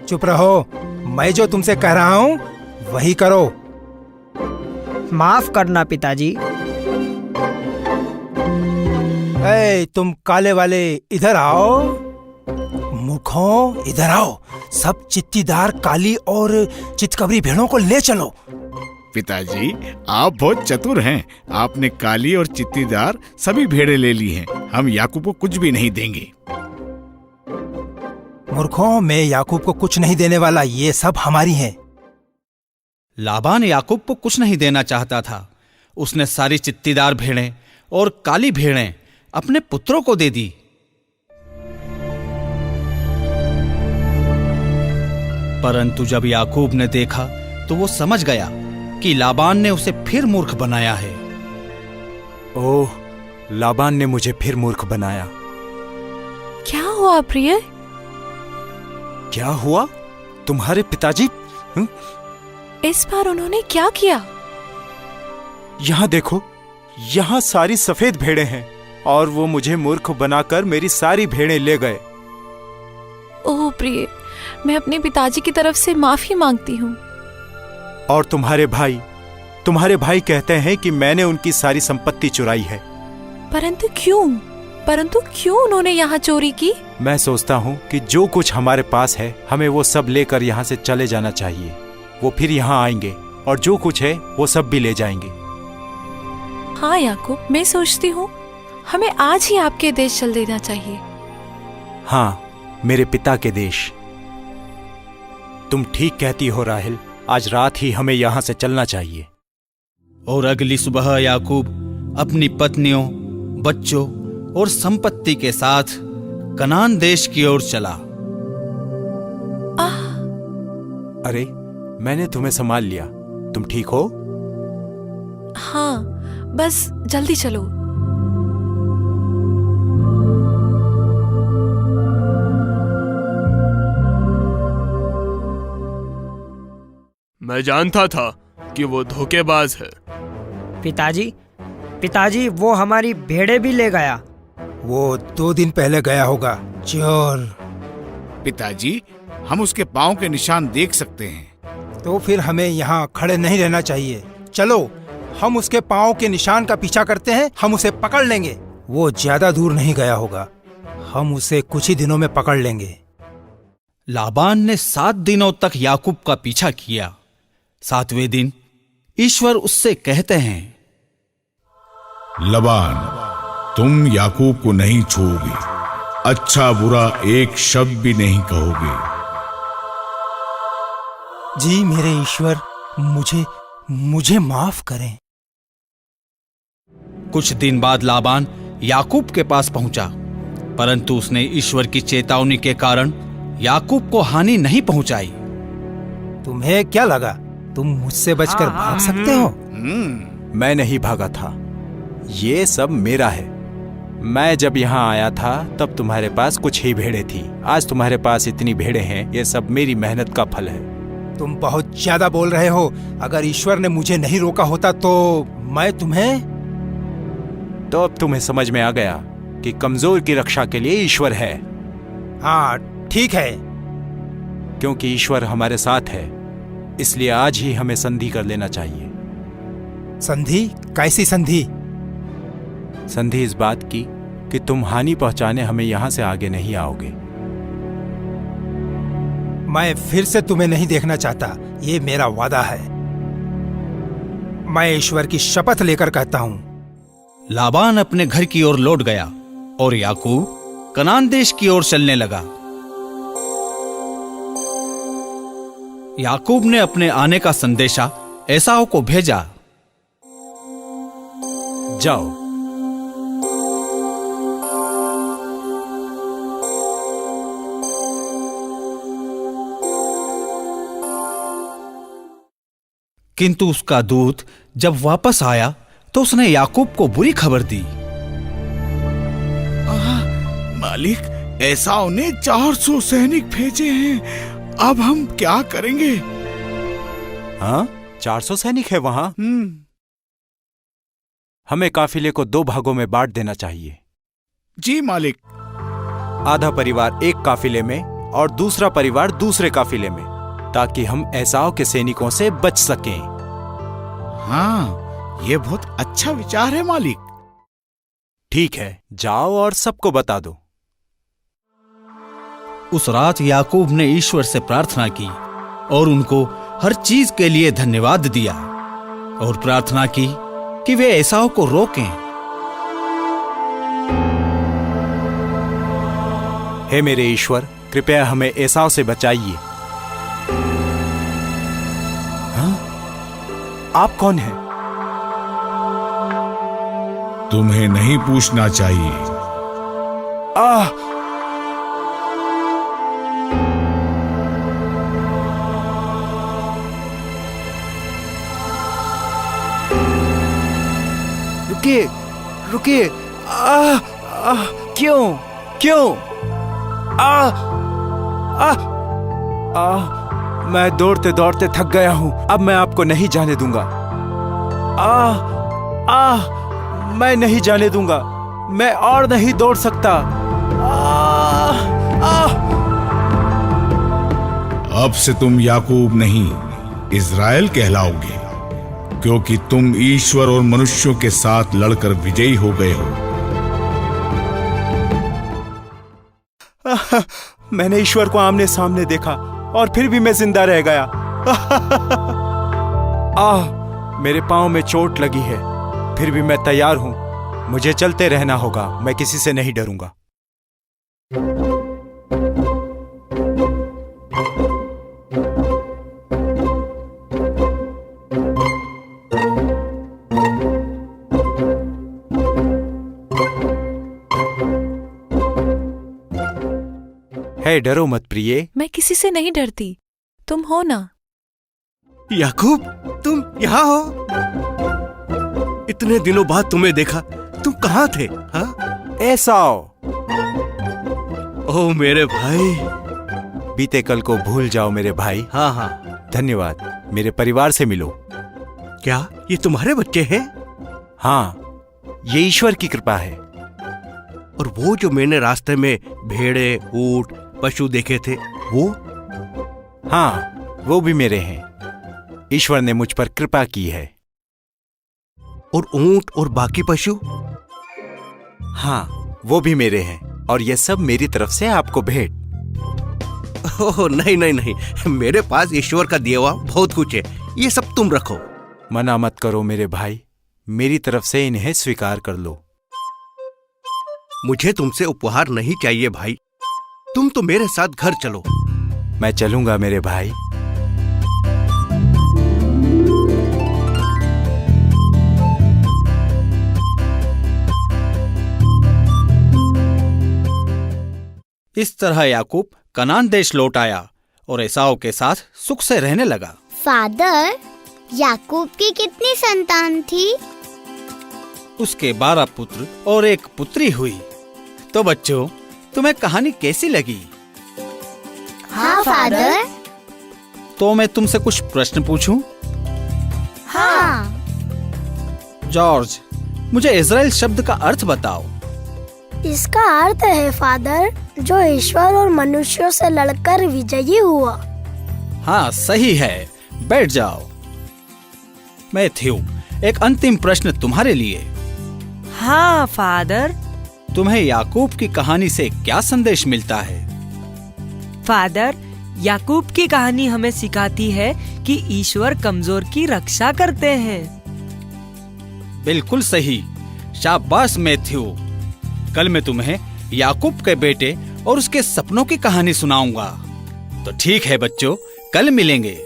चुप रहो, मैं जो तुमसे कह रहा हूँ वही करो। माफ करना पिताजी। तुम काले वाले इधर आओ। मूर्खों, इधर आओ। सब चित्तीदार, काली और चितकबरी भेड़ों को ले चलो। पिताजी, आप बहुत चतुर हैं। आपने काली और चित्तीदार सभी भेड़ें ले ली हैं। हम याकूब को कुछ भी नहीं देंगे। मूर्खों, मैं याकूब को कुछ नहीं देने वाला, ये सब हमारी हैं। लाबान याकूब को कुछ नहीं देना चाहता था। उसने सारी चित्तीदार भेड़ें और काली भेड़ें अपने पुत्रों को दे दी। परंतु जब याकूब ने देखा तो वो समझ गया कि लाबान ने उसे फिर मूर्ख बनाया है। ओह, लाबान ने मुझे फिर मूर्ख बनाया। क्या हुआ प्रिय? क्या हुआ? तुम्हारे पिताजी? इस बार उन्होंने क्या किया? यहाँ देखो, यहाँ सारी सफेद भेड़ें हैं और वो मुझे मूर्ख बनाकर मेरी सारी भेड़ें ले गए। ओह प्रिय, मैं अपने पिताजी की तरफ से माफी मांगती हूँ। और तुम्हारे भाई कहते हैं कि मैंने उनकी सारी संपत्ति चुराई है। परंतु क्यों उन्होंने यहाँ चोरी की? मैं सोचता हूँ कि जो कुछ हमारे पास है हमें वो सब लेकर यहाँ से चले जाना चाहिए। वो फिर यहाँ आएंगे और जो कुछ है वो सब भी ले जाएंगे। हाँ याकूब, मैं सोचती हूँ हमें आज ही आपके देश चल देना चाहिए। हाँ, मेरे पिता के देश। तुम ठीक कहती हो राहेल, आज रात ही हमें यहाँ से चलना चाहिए। और अगली सुबह याकूब अपनी पत्नियों, बच्चों और संपत्ति के साथ कनान देश की ओर चला। अरे, मैंने तुम्हें संभाल लिया। तुम ठीक हो? हाँ, बस जल्दी चलो। मैं जानता था कि वो धोखेबाज है। पिताजी, वो हमारी भेड़ें भी ले गया। वो 2 दिन पहले गया होगा, चोर। पिताजी, हम उसके पाँव के निशान देख सकते हैं। तो फिर हमें यहाँ खड़े नहीं रहना चाहिए। चलो, हम उसके पाँव के निशान का पीछा करते हैं, हम उसे पकड़ लेंगे। वो ज्यादा दूर नहीं गया होगा, हम उसे कुछ ही दिनों में पकड़ लेंगे। लाबान ने 7 दिनों तक याकूब का पीछा किया। 7वें दिन ईश्वर उससे कहते हैं, लबान, तुम याकूब को नहीं छूओगे, अच्छा बुरा एक शब्द भी नहीं कहोगे। जी मेरे ईश्वर, मुझे माफ करें। कुछ दिन बाद लाबान याकूब के पास पहुंचा, परंतु उसने ईश्वर की चेतावनी के कारण याकूब को हानि नहीं पहुंचाई। तुम्हें क्या लगा तुम मुझसे बचकर भाग सकते हो? मैं नहीं भागा था, ये सब मेरा है। मैं जब यहाँ आया था तब तुम्हारे पास कुछ ही भेड़ें थी। आज तुम्हारे पास इतनी भेड़ें हैं, ये सब मेरी मेहनत का फल है। तुम बहुत ज्यादा बोल रहे हो। अगर ईश्वर ने मुझे नहीं रोका होता तो तो अब तुम्हें समझ में आ गया कि कमजोर की रक्षा के लिए ईश्वर है। हाँ ठीक है, क्योंकि ईश्वर हमारे साथ है, इसलिए आज ही हमें संधि कर लेना चाहिए। संधि? कैसी संधि? संधि इस बात की कि तुम हानि पहुंचाने हमें यहां से आगे नहीं आओगे। मैं फिर से तुम्हें नहीं देखना चाहता, ये मेरा वादा है। मैं ईश्वर की शपथ लेकर कहता हूं। लाबान अपने घर की ओर लौट गया और याकूब कनान देश की ओर चलने लगा। याकूब ने अपने आने का संदेशा एसाव को भेजा। जाओ, किंतु उसका दूत जब वापस आया तो उसने याकूब को बुरी खबर दी। मालिक, एसाव ने 400 सैनिक भेजे हैं, अब हम क्या करेंगे? हाँ, 400 सैनिक है वहां। हमें काफिले को 2 भागों में बांट देना चाहिए। जी मालिक। आधा परिवार एक काफिले में और दूसरा परिवार दूसरे काफिले में, ताकि हम एसाव के सैनिकों से बच सकें। हाँ, ये बहुत अच्छा विचार है मालिक। ठीक है, जाओ और सबको बता दो। उस रात याकूब ने ईश्वर से प्रार्थना की और उनको हर चीज के लिए धन्यवाद दिया और प्रार्थना की कि वे एसाव को रोकें। हे मेरे ईश्वर, कृपया हमें एसाव से बचाइए। हाँ? आप कौन हैं? तुम्हें नहीं पूछना चाहिए। रुकिए। क्यों? मैं दौड़ते दौड़ते थक गया हूं, अब मैं आपको नहीं जाने दूंगा। मैं नहीं जाने दूंगा। मैं और नहीं दौड़ सकता। अब से तुम याकूब नहीं, इज़राइल कहलाओगे, क्योंकि तुम ईश्वर और मनुष्यों के साथ लड़कर विजयी हो गए हो। मैंने ईश्वर को आमने सामने देखा और फिर भी मैं जिंदा रह गया। मेरे पांव में चोट लगी है, फिर भी मैं तैयार हूं। मुझे चलते रहना होगा, मैं किसी से नहीं डरूंगा। हे, डरो मत प्रिय। मैं किसी से नहीं डरती, तुम हो ना। याकूब, तुम यहाँ हो? इतने दिनों बाद तुम्हें देखा। तुम कहाँ थे? हाँ? एसाव। ओह मेरे भाई। बीते कल को भूल जाओ मेरे भाई। हाँ हाँ। धन्यवाद। मेरे परिवार से मिलो। क्या ये तुम्हारे बच्चे हैं? हाँ, ये ईश्वर की कृपा है। और वो जो मैंने रास्ते में भेड़े, ऊंट, पशु देखे थे, वो? हाँ, वो भी मेरे हैं। ईश्वर ने मुझ पर कृपा की है। और ऊंट और बाकी पशु? हाँ, वो भी मेरे हैं। और ये सब मेरी तरफ से आपको भेंट। ओह नहीं नहीं नहीं, मेरे पास ईश्वर का दिया हुआ बहुत कुछ है, ये सब तुम रखो। मना मत करो मेरे भाई, मेरी तरफ से इन्हें स्वीकार कर लो। मुझे तुमसे उपहार नहीं चाहिए भाई, तुम तो मेरे साथ घर चलो। मैं चलूंगा मेरे भाई। इस तरह याकूब कनान देश लौट आया और एसाव के साथ सुख से रहने लगा। फादर, याकूब की कितनी संतान थी? उसके 12 पुत्र और एक पुत्री हुई। तो बच्चों, तुम्हें कहानी कैसी लगी? हाँ फादर। तो मैं तुमसे कुछ प्रश्न पूछूं? हाँ। जॉर्ज, मुझे इज़राइल शब्द का अर्थ बताओ। इसका अर्थ है फादर, जो ईश्वर और मनुष्यों से लड़कर विजयी हुआ। हाँ सही है, बैठ जाओ। मैथ्यू, एक अंतिम प्रश्न तुम्हारे लिए। हाँ फादर। तुम्हें याकूब की कहानी से क्या संदेश मिलता है? फादर, याकूब की कहानी हमें सिखाती है कि ईश्वर कमजोर की रक्षा करते हैं। बिल्कुल सही, शाबाश मैथ्यू। कल मैं तुम्हें याकूब के बेटे और उसके सपनों की कहानी सुनाऊंगा। तो ठीक है बच्चों, कल मिलेंगे।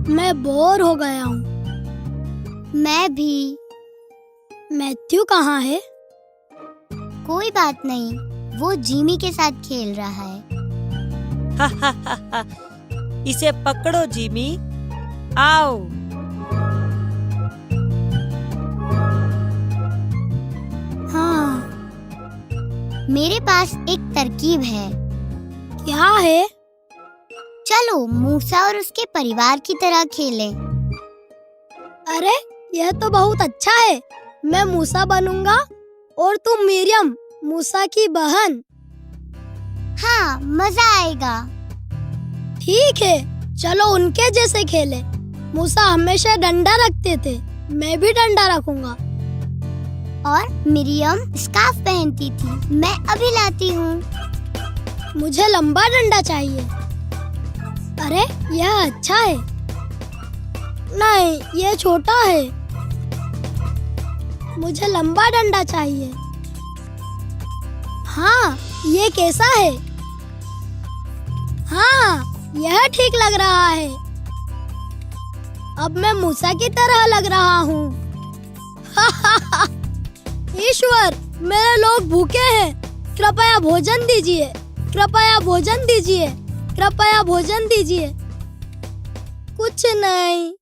मैं बोर हो गया हूँ। मैं भी। मैथ्यू कहाँ है? कोई बात नहीं, वो जिमी के साथ खेल रहा है। इसे पकड़ो जिमी, आओ। हाँ। मेरे पास एक तरकीब है। क्या है? चलो मूसा और उसके परिवार की तरह खेलें। अरे यह तो बहुत अच्छा है। मैं मूसा बनूंगा और तुम मिरियम, मूसा की बहन। हाँ, मजा आएगा। ठीक है, चलो उनके जैसे खेलें। मूसा हमेशा डंडा रखते थे, मैं भी डंडा रखूंगा। और मिरियम स्कार्फ पहनती थी। मैं अभी लाती हूँ। मुझे लंबा डंडा चाहिए। अरे यह अच्छा है। नहीं, यह छोटा है। मुझे लंबा डंडा चाहिए। हाँ, ये कैसा है? हाँ, यह ठीक लग रहा है। अब मैं मूसा की तरह लग रहा हूँ। ईश्वर, मेरे लोग भूखे हैं। कृपया भोजन दीजिए। कृपया भोजन दीजिए। कृपया भोजन दीजिए। कुछ नहीं।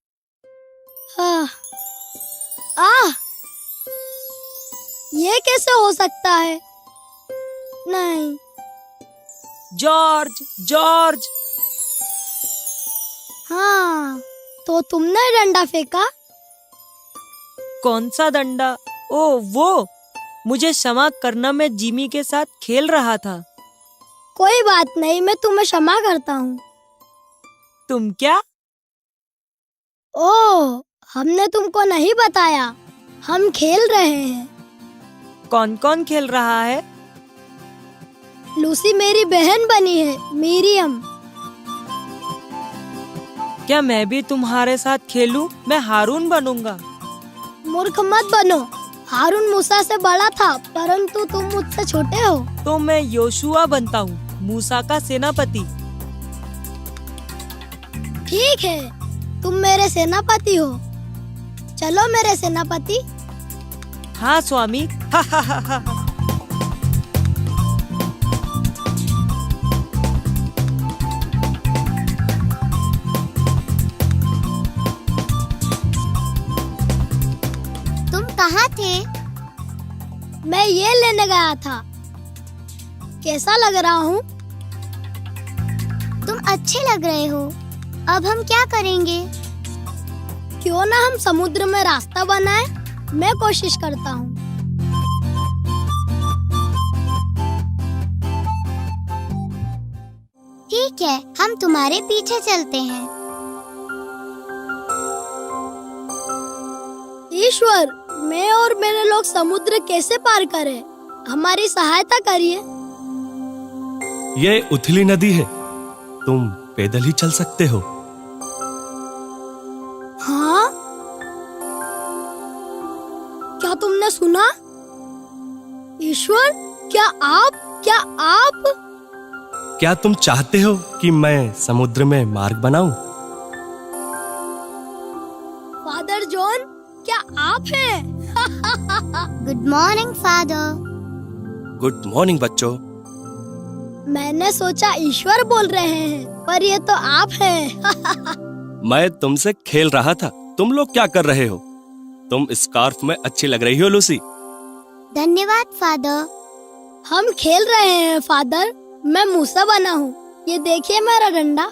ये कैसे हो सकता है? नहीं। George, George. हाँ, तो तुमने डंडा फेंका? कौन सा डंडा? ओ वो, मुझे क्षमा करना, मैं जिमी के साथ खेल रहा था। कोई बात नहीं, मैं तुम्हें क्षमा करता हूँ। तुम क्या? ओह, हमने तुमको नहीं बताया। हम खेल रहे हैं। कौन कौन खेल रहा है? लूसी मेरी बहन बनी है, मिरियम। क्या मैं भी तुम्हारे साथ खेलूं? मैं हारून बनूंगा। मूर्ख मत बनो। हारून मूसा से बड़ा था, परंतु तुम मुझसे छोटे हो। तो मैं योशुआ बनता हूँ, मूसा का सेनापति। ठीक है, तुम मेरे सेनापति हो। चलो मेरे सेनापति। हाँ स्वामी। तुम कहाँ थे? मैं ये लेने गया था। कैसा लग रहा हूँ? तुम अच्छे लग रहे हो। अब हम क्या करेंगे? क्यों ना हम समुद्र में रास्ता बनाएं? मैं कोशिश करता हूँ। ठीक है, हम तुम्हारे पीछे चलते हैं। ईश्वर, मैं और मेरे लोग समुद्र कैसे पार करें? हमारी सहायता करिए। ये उथली नदी है, तुम पैदल ही चल सकते हो। हाँ? क्या तुमने सुना? ईश्वर, क्या तुम चाहते हो कि मैं समुद्र में मार्ग बनाऊं? फादर जॉन, क्या आप हैं? Good morning father. Good morning बच्चों। मैंने सोचा ईश्वर बोल रहे हैं, पर ये तो आप हैं। मैं तुमसे खेल रहा था। तुम लोग क्या कर रहे हो? तुम स्कार्फ में अच्छी लग रही हो लूसी। धन्यवाद फादर। हम खेल रहे हैं फादर। मैं मूसा बना हूँ। ये देखिए मेरा डंडा।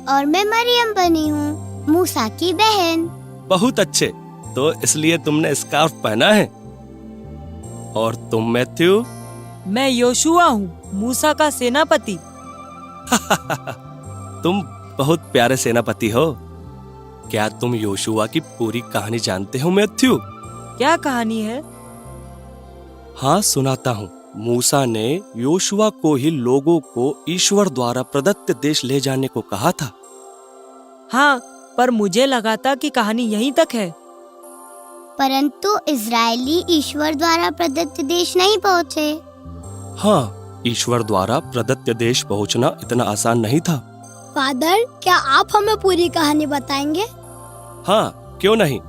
और मैं मरियम बनी हूँ, मूसा की बहन। बहुत अच्छे। तो इसलिए तुमने स्कार्फ पहना है। और तुम मैथ्यू? मैं योशुआ हूँ, मूसा का सेनापति। तुम बहुत प्यारे सेनापति हो। क्या तुम योशुआ की पूरी कहानी जानते हो मैथ्यू? क्या कहानी है? हाँ, सुनाता हूँ। मूसा ने योशुआ को ही लोगों को ईश्वर द्वारा प्रदत्त देश ले जाने को कहा था। हाँ, पर मुझे लगा था कि कहानी यहीं तक है। परंतु इजरायली ईश्वर द्वारा प्रदत्त देश नहीं पहुँचे। हाँ, ईश्वर द्वारा प्रदत्त देश पहुँचना इतना आसान नहीं था। फादर, क्या आप हमें पूरी कहानी बताएंगे? हाँ, क्यों नहीं।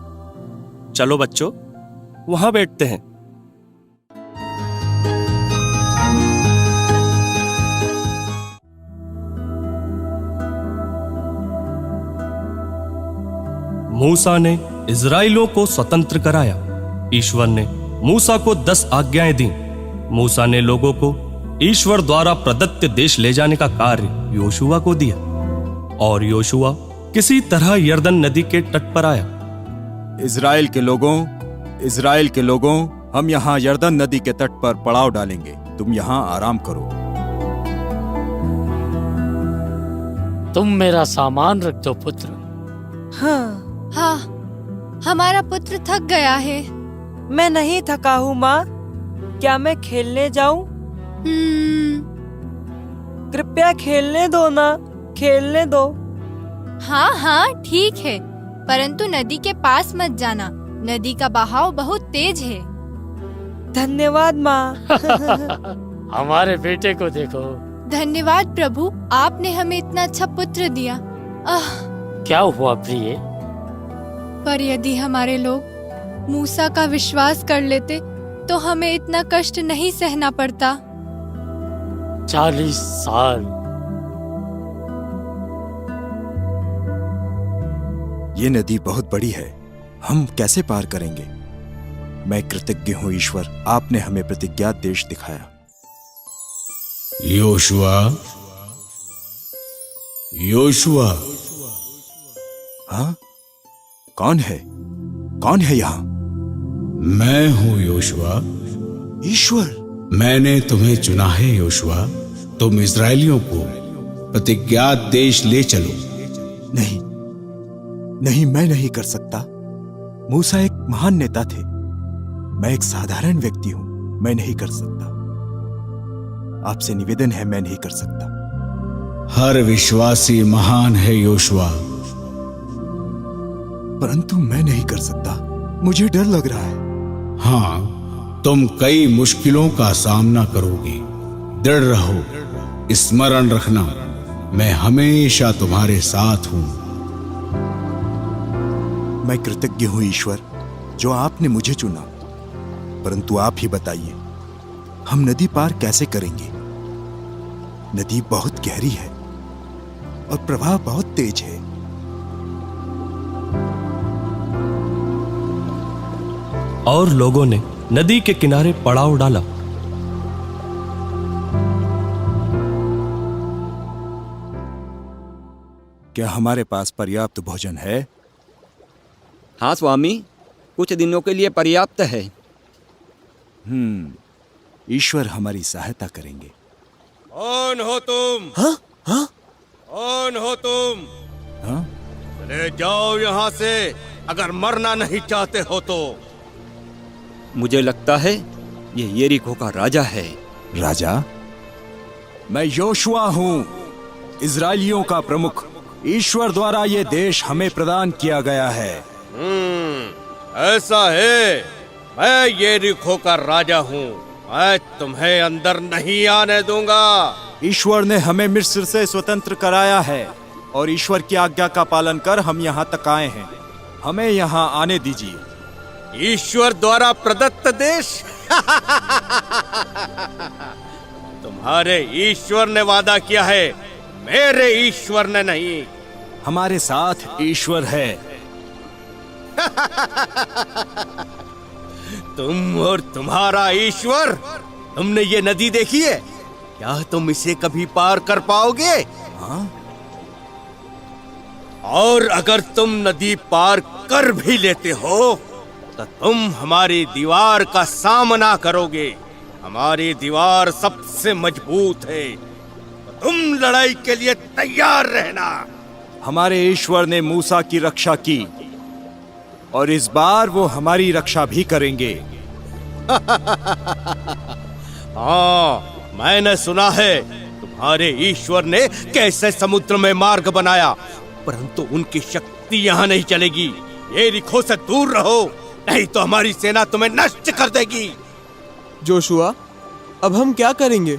चलो बच्चों, वहाँ बैठते हैं। मूसा ने इजराइलों को स्वतंत्र कराया। ईश्वर ने मूसा को 10 आज्ञाएं दी। मूसा ने लोगों को ईश्वर द्वारा प्रदत्त देश ले जाने का कार्य योशुआ को दिया और योशुआ किसी तरह यरदन नदी के तट पर आया। इजराइल के लोगों, हम यहाँ यरदन नदी के तट पर पड़ाव डालेंगे। तुम यहाँ आराम करो। तुम मेरा सामान रख दो पुत्र। हाँ। हमारा पुत्र थक गया है। मैं नहीं थका हूँ माँ। क्या मैं खेलने जाऊँ? कृपया खेलने दो ना, खेलने दो। हाँ हाँ ठीक है, परंतु नदी के पास मत जाना, नदी का बहाव बहुत तेज है। धन्यवाद माँ। हमारे बेटे को देखो। धन्यवाद प्रभु, आपने हमें इतना अच्छा पुत्र दिया। क्या हुआ प्रिय? पर यदि हमारे लोग मूसा का विश्वास कर लेते तो हमें इतना कष्ट नहीं सहना पड़ता। 40 साल। ये नदी बहुत बड़ी है, हम कैसे पार करेंगे? मैं कृतज्ञ हूँ ईश्वर, आपने हमें प्रतिज्ञात देश दिखाया। Joshua, Joshua. हाँ, कौन है? कौन है यहाँ? मैं हूँ योशुआ। ईश्वर, मैंने तुम्हें चुना है योशुआ। तुम इस्राएलियों को प्रतिज्ञात देश ले चलो। नहीं, नहीं, मैं नहीं कर सकता। मूसा एक महान नेता थे, मैं एक साधारण व्यक्ति हूं, मैं नहीं कर सकता। आपसे निवेदन है, मैं नहीं कर सकता। हर विश्वासी महान है योशुआ, परंतु मैं नहीं कर सकता, मुझे डर लग रहा है। हाँ, तुम कई मुश्किलों का सामना करोगे। दृढ़ रहो, स्मरण रखना, मैं हमेशा तुम्हारे साथ हूं। मैं कृतज्ञ हूं ईश्वर, जो आपने मुझे चुना, परंतु आप ही बताइए, हम नदी पार कैसे करेंगे? नदी बहुत गहरी है और प्रवाह बहुत तेज है। और लोगों ने नदी के किनारे पड़ाव डाला। क्या हमारे पास पर्याप्त भोजन है? हाँ स्वामी, कुछ दिनों के लिए पर्याप्त है। ईश्वर हमारी सहायता करेंगे। कौन हो तुम? हाँ? हाँ? कौन हो तुम? हाँ? चले जाओ यहाँ से, अगर मरना नहीं चाहते हो तो। मुझे लगता है ये यरीको का राजा है। राजा? मैं योशुआ हूँ, इजरायलियों का प्रमुख। ईश्वर द्वारा ये देश हमें प्रदान किया गया है। ऐसा है, मैं यरीको का राजा हूँ, मैं तुम्हें अंदर नहीं आने दूंगा। ईश्वर ने हमें मिस्र से स्वतंत्र कराया है और ईश्वर की आज्ञा का पालन कर हम यहाँ तक आए हैं। हमें यहाँ आने दीजिए। ईश्वर द्वारा प्रदत्त देश? तुम्हारे ईश्वर ने वादा किया है, मेरे ईश्वर ने नहीं। हमारे साथ ईश्वर है। तुम और तुम्हारा ईश्वर? तुमने ये नदी देखी है? क्या तुम इसे कभी पार कर पाओगे? हाँ? और अगर तुम नदी पार कर भी लेते हो तो तुम हमारी दीवार का सामना करोगे। हमारी दीवार सबसे मजबूत है, तो तुम लड़ाई के लिए तैयार रहना। हमारे ईश्वर ने मूसा की रक्षा की और इस बार वो हमारी रक्षा भी करेंगे। हाँ, मैंने सुना है तुम्हारे ईश्वर ने कैसे समुद्र में मार्ग बनाया, परंतु उनकी शक्ति यहाँ नहीं चलेगी। यरीको से दूर रहो, नहीं तो हमारी सेना तुम्हें नष्ट कर देगी। जोशुआ, अब हम क्या करेंगे?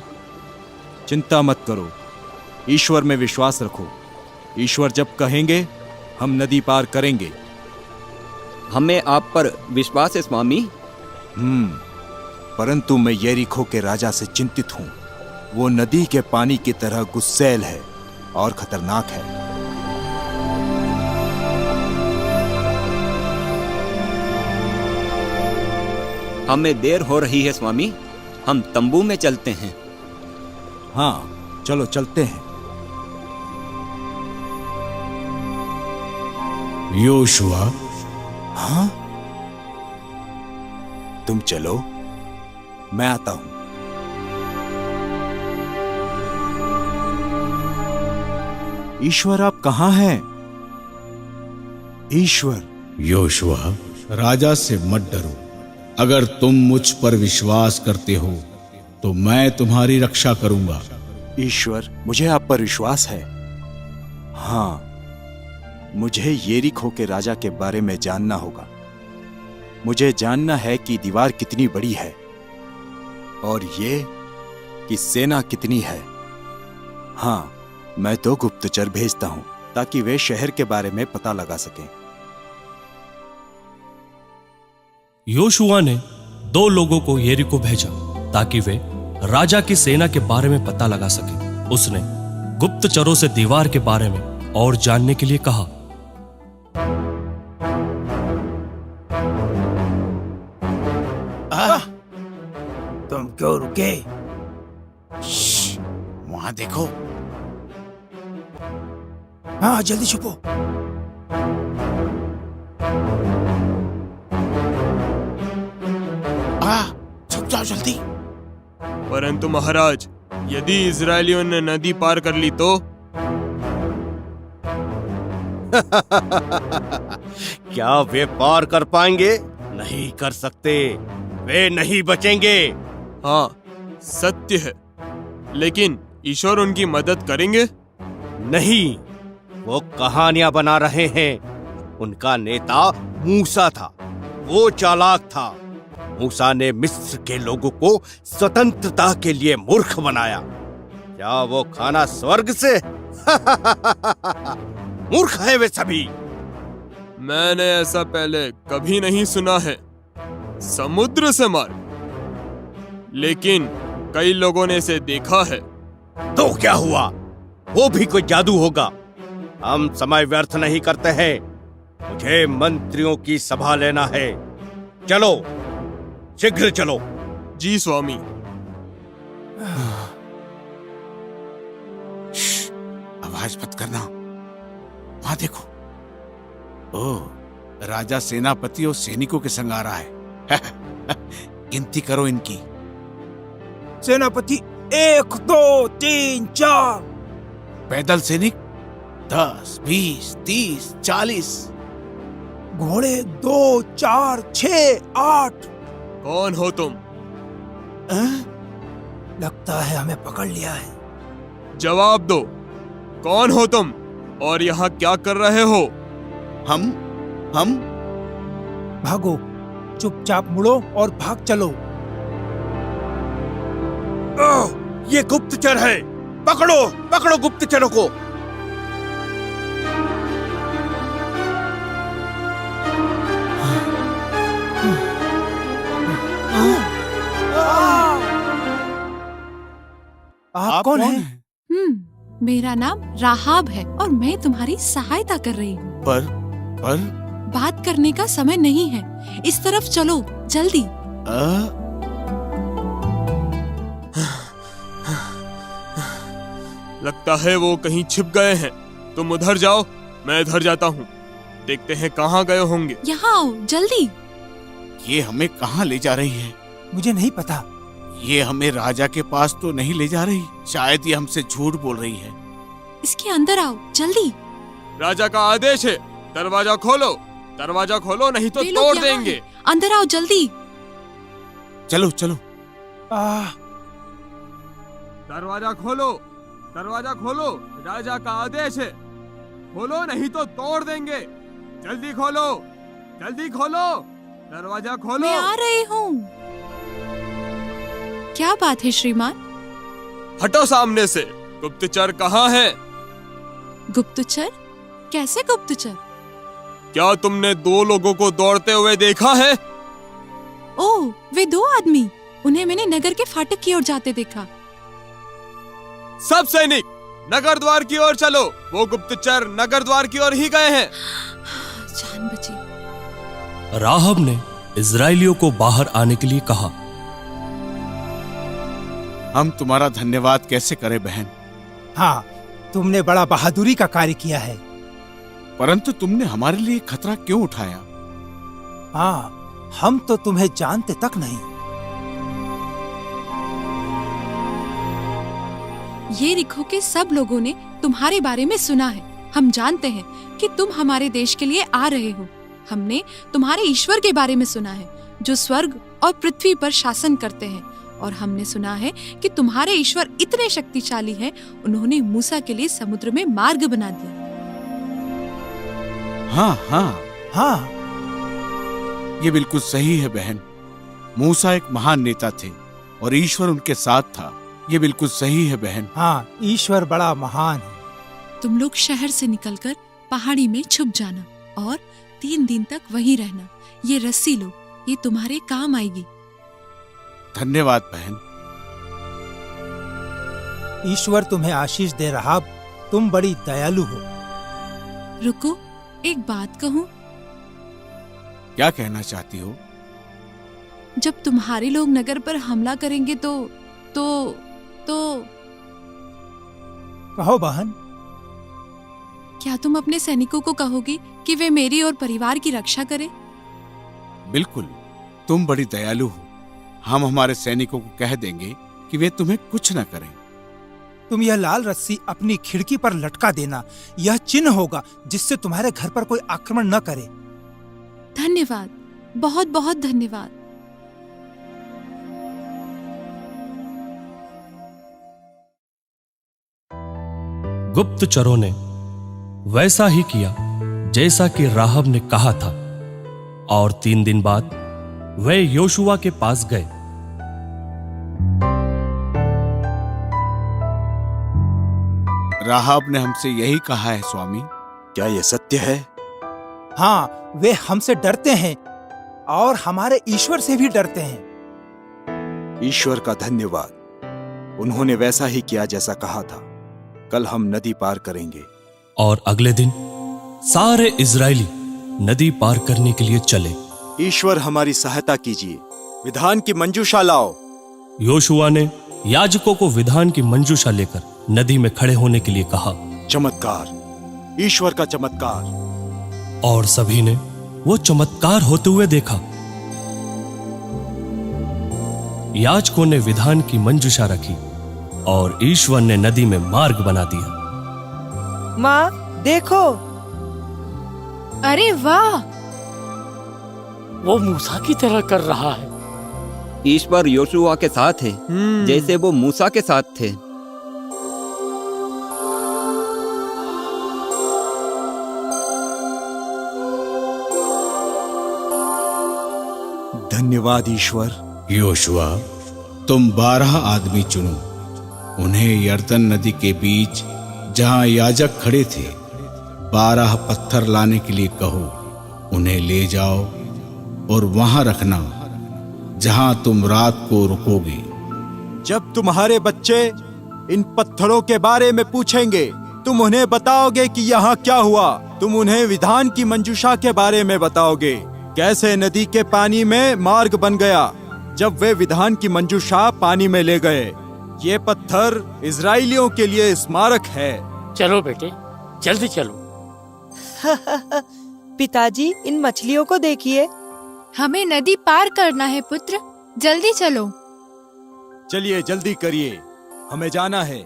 चिंता मत करो, ईश्वर में विश्वास रखो। ईश्वर जब कहेंगे हम नदी पार करेंगे। हमें आप पर विश्वास है स्वामी। परंतु मैं यरीको के राजा से चिंतित हूँ। वो नदी के पानी की तरह गुस्सैल है और खतरनाक है। हमें देर हो रही है स्वामी, हम तंबू में चलते हैं। हाँ, चलो चलते हैं। योशुआ? हाँ? तुम चलो, मैं आता हूं। ईश्वर, आप कहां हैं? ईश्वर, योशुआ, राजा से मत डरो। अगर तुम मुझ पर विश्वास करते हो तो मैं तुम्हारी रक्षा करूंगा। ईश्वर, मुझे आप पर विश्वास है। हाँ, मुझे यरीहो के राजा के बारे में जानना होगा। मुझे जानना है कि दीवार कितनी बड़ी है और ये कि सेना कितनी है। हाँ, मैं तो गुप्तचर भेजता हूं ताकि वे शहर के बारे में पता लगा सकें। योशुआ ने 2 लोगों को यरीहो भेजा ताकि वे राजा की सेना के बारे में पता लगा सके। उसने गुप्तचरों से दीवार के बारे में और जानने के लिए कहा। तुम क्यों रुके? वहां देखो। हाँ, जल्दी छुपो। छुप जाओ जल्दी। परंतु महाराज, यदि इजरायलियों ने नदी पार कर ली तो? क्या वे पार कर पाएंगे? नहीं कर सकते। वे नहीं बचेंगे। हाँ, सत्य है, लेकिन ईश्वर उनकी मदद करेंगे? नहीं, वो कहानियां बना रहे हैं। उनका नेता मूसा था, वो चालाक था। मूसा ने मिस्र के लोगों को स्वतंत्रता के लिए मूर्ख बनाया। क्या वो खाना स्वर्ग से? मूर्ख है वे सभी। मैंने ऐसा पहले कभी नहीं सुना है। समुद्र से मार्ग, लेकिन कई लोगों ने इसे देखा है। तो क्या हुआ? वो भी कोई जादू होगा। हम समय व्यर्थ नहीं करते हैं। मुझे मंत्रियों की सभा लेना है। चलो, शीघ्र चलो। जी स्वामी। आवाज मत करना। वहां देखो। ओह, राजा सेनापति और सैनिकों के संग आ रहा है। गिनती करो इनकी। सेनापति 1 2 3 4। पैदल सैनिक 10 20 30 40। घोड़े 2 4 6 8। कौन हो तुम? लगता है हमें पकड़ लिया है। जवाब दो, कौन हो तुम और यहाँ क्या कर रहे हो? हम भागो, चुपचाप मुड़ो और भाग चलो। ये गुप्तचर है। पकड़ो, पकड़ो गुप्तचरों को। आप कौन हैं? मेरा नाम राहाब है और मैं तुम्हारी सहायता कर रही हूँ। पर बात करने का समय नहीं है। इस तरफ चलो, जल्दी। लगता है वो कहीं छिप गए हैं। तुम उधर जाओ, मैं इधर जाता हूँ। देखते हैं कहाँ गए होंगे। यहाँ आओ, जल्दी। ये हमें कहाँ ले जा रही है? मुझे नहीं पता। ये हमें राजा के पास तो नहीं ले जा रही। शायद ये हमसे झूठ बोल रही है। इसके अंदर आओ, जल्दी। राजा का आदेश है, दरवाजा खोलो। दरवाजा खोलो, नहीं तो तोड़ देंगे। अंदर आओ, जल्दी। चलो चलो। दरवाजा खोलो, दरवाजा खोलो। राजा का आदेश है, खोलो नहीं तो तोड़ देंगे। जल्दी खोलो, जल्दी खोलो। दरवाजा खोलो। मैं आ रही हूँ। क्या बात है श्रीमान? हटो सामने से। गुप्तचर कहाँ है? गुप्तचर? कैसे गुप्तचर? क्या तुमने 2 लोगों को दौड़ते हुए देखा है? ओह, वे 2 आदमी। उन्हें मैंने नगर के फाटक की ओर जाते देखा। सब सैनिक नगर द्वार की ओर चलो। वो गुप्तचर नगर द्वार की ओर ही गए हैं। जान बची। राहब ने इजराइलियों को बाहर आने के लिए कहा। हम तुम्हारा धन्यवाद कैसे करें बहन? हाँ, तुमने बड़ा बहादुरी का कार्य किया है। परंतु तुमने हमारे लिए खतरा क्यों उठाया? हाँ, हम तो तुम्हें जानते तक नहीं। यरीहो के सब लोगों ने तुम्हारे बारे में सुना है। हम जानते हैं कि तुम हमारे देश के लिए आ रहे हो। हमने तुम्हारे ईश्वर के बारे में सुना है, जो स्वर्ग और पृथ्वी पर शासन करते हैं। और हमने सुना है कि तुम्हारे ईश्वर इतने शक्तिशाली हैं, उन्होंने मूसा के लिए समुद्र में मार्ग बना दिया। हाँ हाँ हाँ, ये बिल्कुल सही है बहन। मूसा एक महान नेता थे और ईश्वर उनके साथ था। ये बिल्कुल सही है बहन। हाँ, ईश्वर बड़ा महान है। तुम लोग शहर से निकलकर पहाड़ी में छुप जाना और 3 दिन तक वहीं रहना। ये रस्सी लो, ये तुम्हारे काम आएगी। धन्यवाद बहन। ईश्वर तुम्हें आशीष दे रहा, तुम बड़ी दयालु हो। रुको, एक बात कहूँ? क्या कहना चाहती हो? जब तुम्हारे लोग नगर पर हमला करेंगे तो कहो बहन। क्या तुम अपने सैनिकों को कहोगी कि वे मेरी और परिवार की रक्षा करें? बिल्कुल, तुम बड़ी दयालु हो। हम हमारे सैनिकों को कह देंगे कि वे तुम्हें कुछ न करें। तुम यह लाल रस्सी अपनी खिड़की पर लटका देना। यह चिन्ह होगा जिससे तुम्हारे घर पर कोई आक्रमण न करे। धन्यवाद, बहुत बहुत धन्यवाद। गुप्तचरों ने वैसा ही किया जैसा कि राहब ने कहा था, और 3 दिन बाद वे योशुआ के पास गए। राहब ने हमसे यही कहा है स्वामी। क्या यह सत्य है? हाँ, वे हमसे डरते हैं और हमारे ईश्वर से भी डरते हैं। ईश्वर का धन्यवाद। उन्होंने वैसा ही किया जैसा कहा था। कल हम नदी पार करेंगे। और अगले दिन सारे इजरायली नदी पार करने के लिए चले। ईश्वर हमारी सहायता कीजिए, विधान की मंजूषा लाओ। योशुआ ने याजकों को विधान की मंजूषा लेकर नदी में खड़े होने के लिए कहा। चमत्कार, ईश्वर का चमत्कार। और सभी ने वो चमत्कार होते हुए देखा। याजकों ने विधान की मंजूषा रखी और ईश्वर ने नदी में मार्ग बना दिया। माँ देखो। अरे वाह, वो मूसा की तरह कर रहा है। ईश्वर योशुआ के साथ है, जैसे वो मूसा के साथ थे। धन्यवाद ईश्वर। योशुआ, तुम 12 आदमी चुनो। उन्हें यर्दन नदी के बीच जहां याजक खड़े थे 12 पत्थर लाने के लिए कहो। उन्हें ले जाओ और वहां रखना जहां तुम रात को रुकोगे। जब तुम्हारे बच्चे इन पत्थरों के बारे में पूछेंगे, तुम उन्हें बताओगे कि यहाँ क्या हुआ। तुम उन्हें विधान की मंजूषा के बारे में बताओगे, कैसे नदी के पानी में मार्ग बन गया जब वे विधान की मंजूषा पानी में ले गए। ये पत्थर इजराइलियों के लिए स्मारक है। चलो बेटे, जल्दी चलो। पिताजी, इन मछलियों को देखिए। हमें नदी पार करना है पुत्र, जल्दी चलो। चलिए जल्दी करिए, हमें जाना है,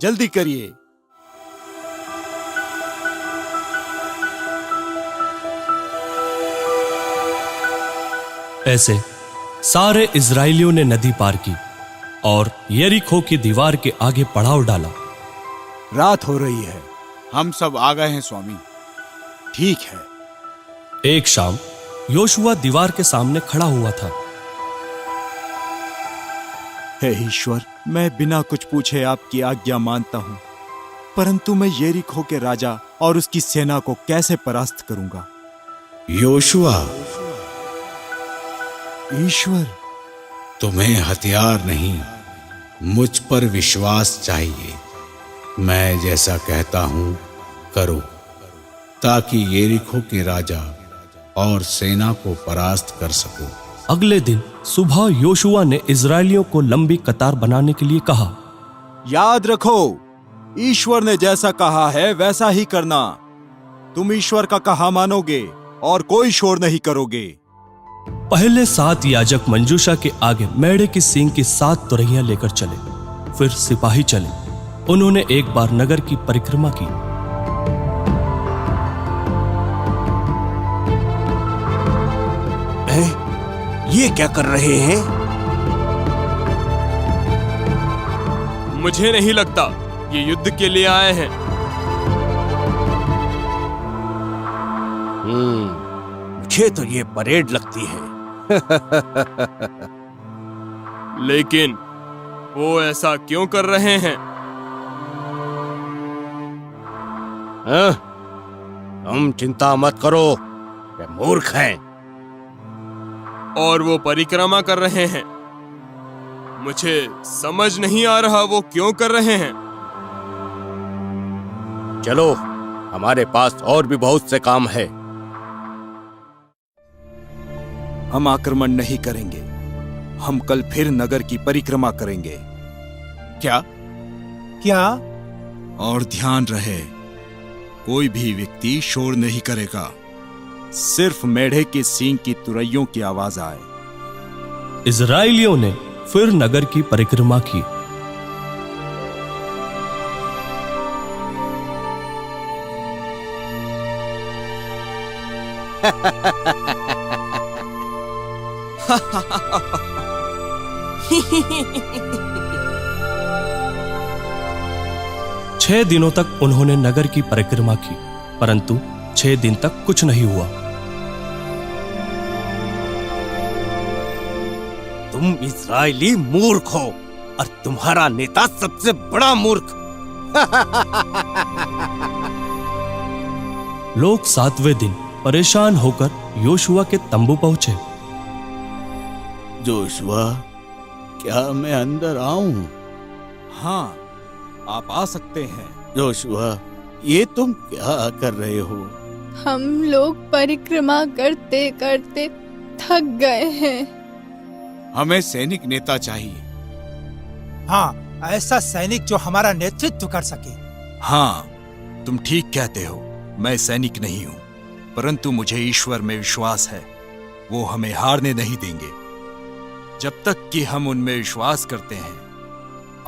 जल्दी करिए। ऐसे सारे इजरायलियों ने नदी पार की और यरीखो की दीवार के आगे पड़ाव डाला। रात हो रही है। हम सब आ गए हैं स्वामी। ठीक है। एक शाम योशुआ दीवार के सामने खड़ा हुआ था। हे ईश्वर, मैं बिना कुछ पूछे आपकी आज्ञा मानता हूँ, परंतु मैं यरीखो के राजा और उसकी सेना को कैसे परास्त करूंगा? योशुआ, ईश्वर, तुम्हें हथियार नहीं, मुझ पर विश्वास चाहिए। मैं जैसा कहता हूं करो, ताकि यरीखो के राजा और सेना को परास्त कर सको। अगले दिन सुबह योशुआ ने इजरायलियों को लंबी कतार बनाने के लिए कहा। याद रखो, ईश्वर ने जैसा कहा है वैसा ही करना। तुम ईश्वर का कहा मानोगे और कोई शोर नहीं करोगे। पहले 7 याजक मंजूषा के आगे मेढ़े की सींग की 7 तुरहियां लेकर चले। फिर सिपाही चले। उन्होंने एक बार नगर की परिक्रमा की। ये क्या कर रहे हैं? मुझे नहीं लगता ये युद्ध के लिए आए हैं। मुझे तो ये परेड लगती है। लेकिन वो ऐसा क्यों कर रहे हैं? तुम चिंता मत करो, वे मूर्ख हैं। और वो परिक्रमा कर रहे हैं। मुझे समझ नहीं आ रहा वो क्यों कर रहे हैं। चलो, हमारे पास और भी बहुत से काम है। हम आक्रमण नहीं करेंगे। हम कल फिर नगर की परिक्रमा करेंगे। क्या? क्या? और ध्यान रहे, कोई भी व्यक्ति शोर नहीं करेगा। सिर्फ मेढ़े के सींग की तुरैयों की आवाज आए। इजराइलियों ने फिर नगर की परिक्रमा की। छह दिनों तक उन्होंने नगर की परिक्रमा की, परंतु 6 दिन तक कुछ नहीं हुआ। तुम इजरायली मूर्ख हो और तुम्हारा नेता सबसे बड़ा मूर्ख। लोग 7वें दिन परेशान होकर योशुआ के तंबू पहुंचे। जोशुआ, क्या मैं अंदर आऊं? हाँ, आप आ सकते हैं। जोशुआ, ये तुम क्या कर रहे हो? हम लोग परिक्रमा करते करते थक गए हैं। हमें सैनिक नेता चाहिए। हाँ, ऐसा सैनिक जो हमारा नेतृत्व कर सके। हाँ, तुम ठीक कहते हो। मैं सैनिक नहीं हूं, परंतु मुझे ईश्वर में विश्वास है। वो हमें हारने नहीं देंगे जब तक कि हम उनमें विश्वास करते हैं।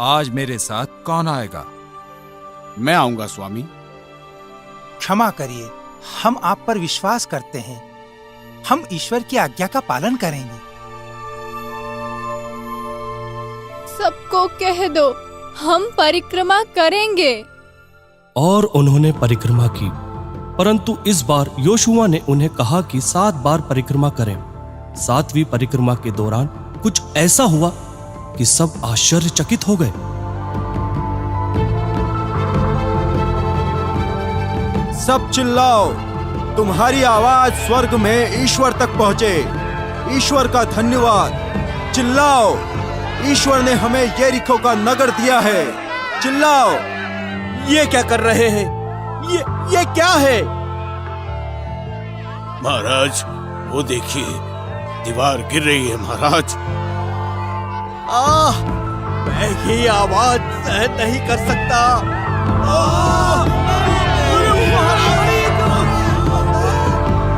आज मेरे साथ कौन आएगा? मैं आऊंगा स्वामी। क्षमा करिए, हम आप पर विश्वास करते हैं। हम ईश्वर की आज्ञा का पालन करेंगे। सबको कह दो, हम परिक्रमा करेंगे। और उन्होंने परिक्रमा की, परंतु इस बार योशुआ ने उन्हें कहा कि 7 बार परिक्रमा करें। 7वीं परिक्रमा के दौरान कुछ ऐसा हुआ कि सब आश्चर्यचकित हो गए। सब चिल्लाओ, तुम्हारी आवाज स्वर्ग में ईश्वर तक पहुंचे। ईश्वर का धन्यवाद। चिल्लाओ, ईश्वर ने हमें यरीहो का नगर दिया है। चिल्लाओ। ये क्या कर रहे हैं? ये क्या है? महाराज, वो देखिए, दीवार गिर रही है महाराज। मैं ये आवाज सहन नहीं कर सकता।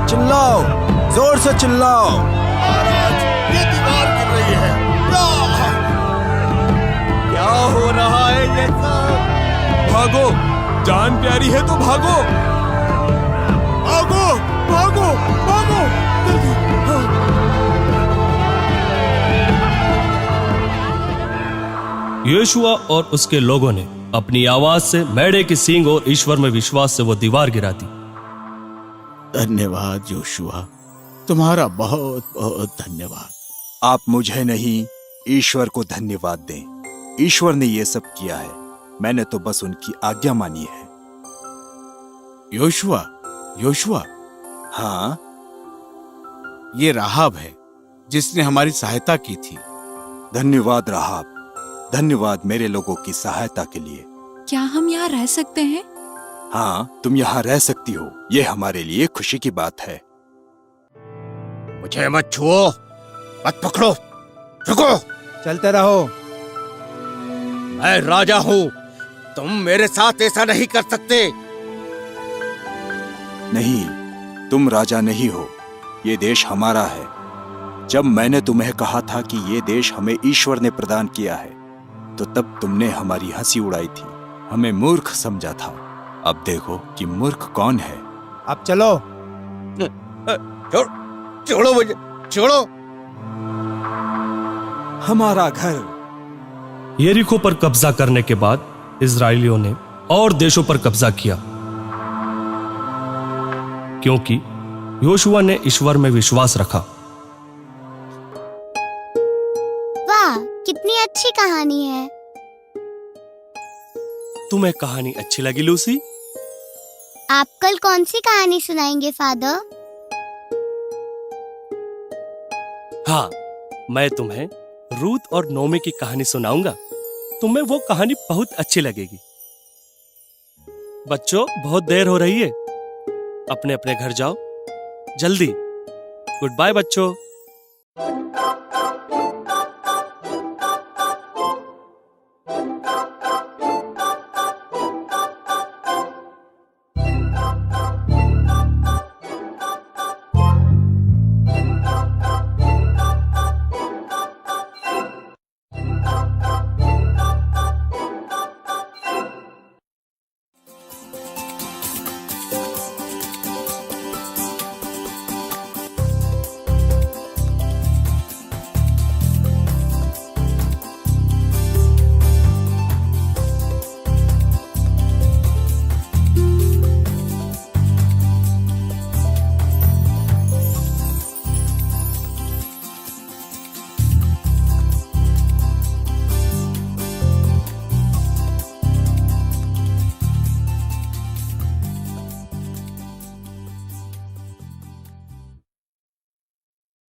चिल्लाओ, जोर से चिल्लाओ। महाराज, ये दीवार गिर रही है। क्या हो रहा है ये सब? भागो, जान प्यारी है तो भागो। भागो, भागो, भागो, जल्दी। योशुआ और उसके लोगों ने अपनी आवाज से मेढ़े के सींग और ईश्वर में विश्वास से वो दीवार गिरा दी। धन्यवाद योशुआ, तुम्हारा बहुत बहुत धन्यवाद। आप मुझे नहीं, ईश्वर को धन्यवाद दें। ईश्वर ने ये सब किया है, मैंने तो बस उनकी आज्ञा मानी है। Joshua, Joshua. हाँ? ये राहाब है जिसने हमारी सहायता की थी। धन्यवाद राहाब, धन्यवाद मेरे लोगों की सहायता के लिए। क्या हम यहाँ रह सकते हैं? हाँ, तुम यहाँ रह सकती हो। ये हमारे लिए खुशी की बात है। मुझे मत छुओ, मत पकड़ो, रुको। चलते रहो। मैं राजा हूँ, तुम मेरे साथ ऐसा नहीं कर सकते। नहीं, तुम राजा नहीं हो। ये देश हमारा है। जब मैंने तुम्हें कहा था कि ये देश हमें ईश्वर ने प्रदान किया है, तो तब तुमने हमारी हंसी उड़ाई थी, हमें मूर्ख समझा था। अब देखो कि मूर्ख कौन है। अब चलो। छोड़ो मुझे, छोड़ो। हमारा घर। यरीको पर कब्जा करने के बाद इजराइलियों ने और देशों पर कब्जा किया, क्योंकि योशुआ ने ईश्वर में विश्वास रखा। वाह, कितनी अच्छी कहानी है। तुम्हें कहानी अच्छी लगी लूसी? आप कल कौन सी कहानी सुनाएंगे फादर? हाँ, मैं तुम्हें रूत और नोमी की कहानी सुनाऊंगा। तुम्हें वो कहानी बहुत अच्छी लगेगी। बच्चों, बहुत देर हो रही है, अपने अपने घर जाओ जल्दी। गुड बाय बच्चों।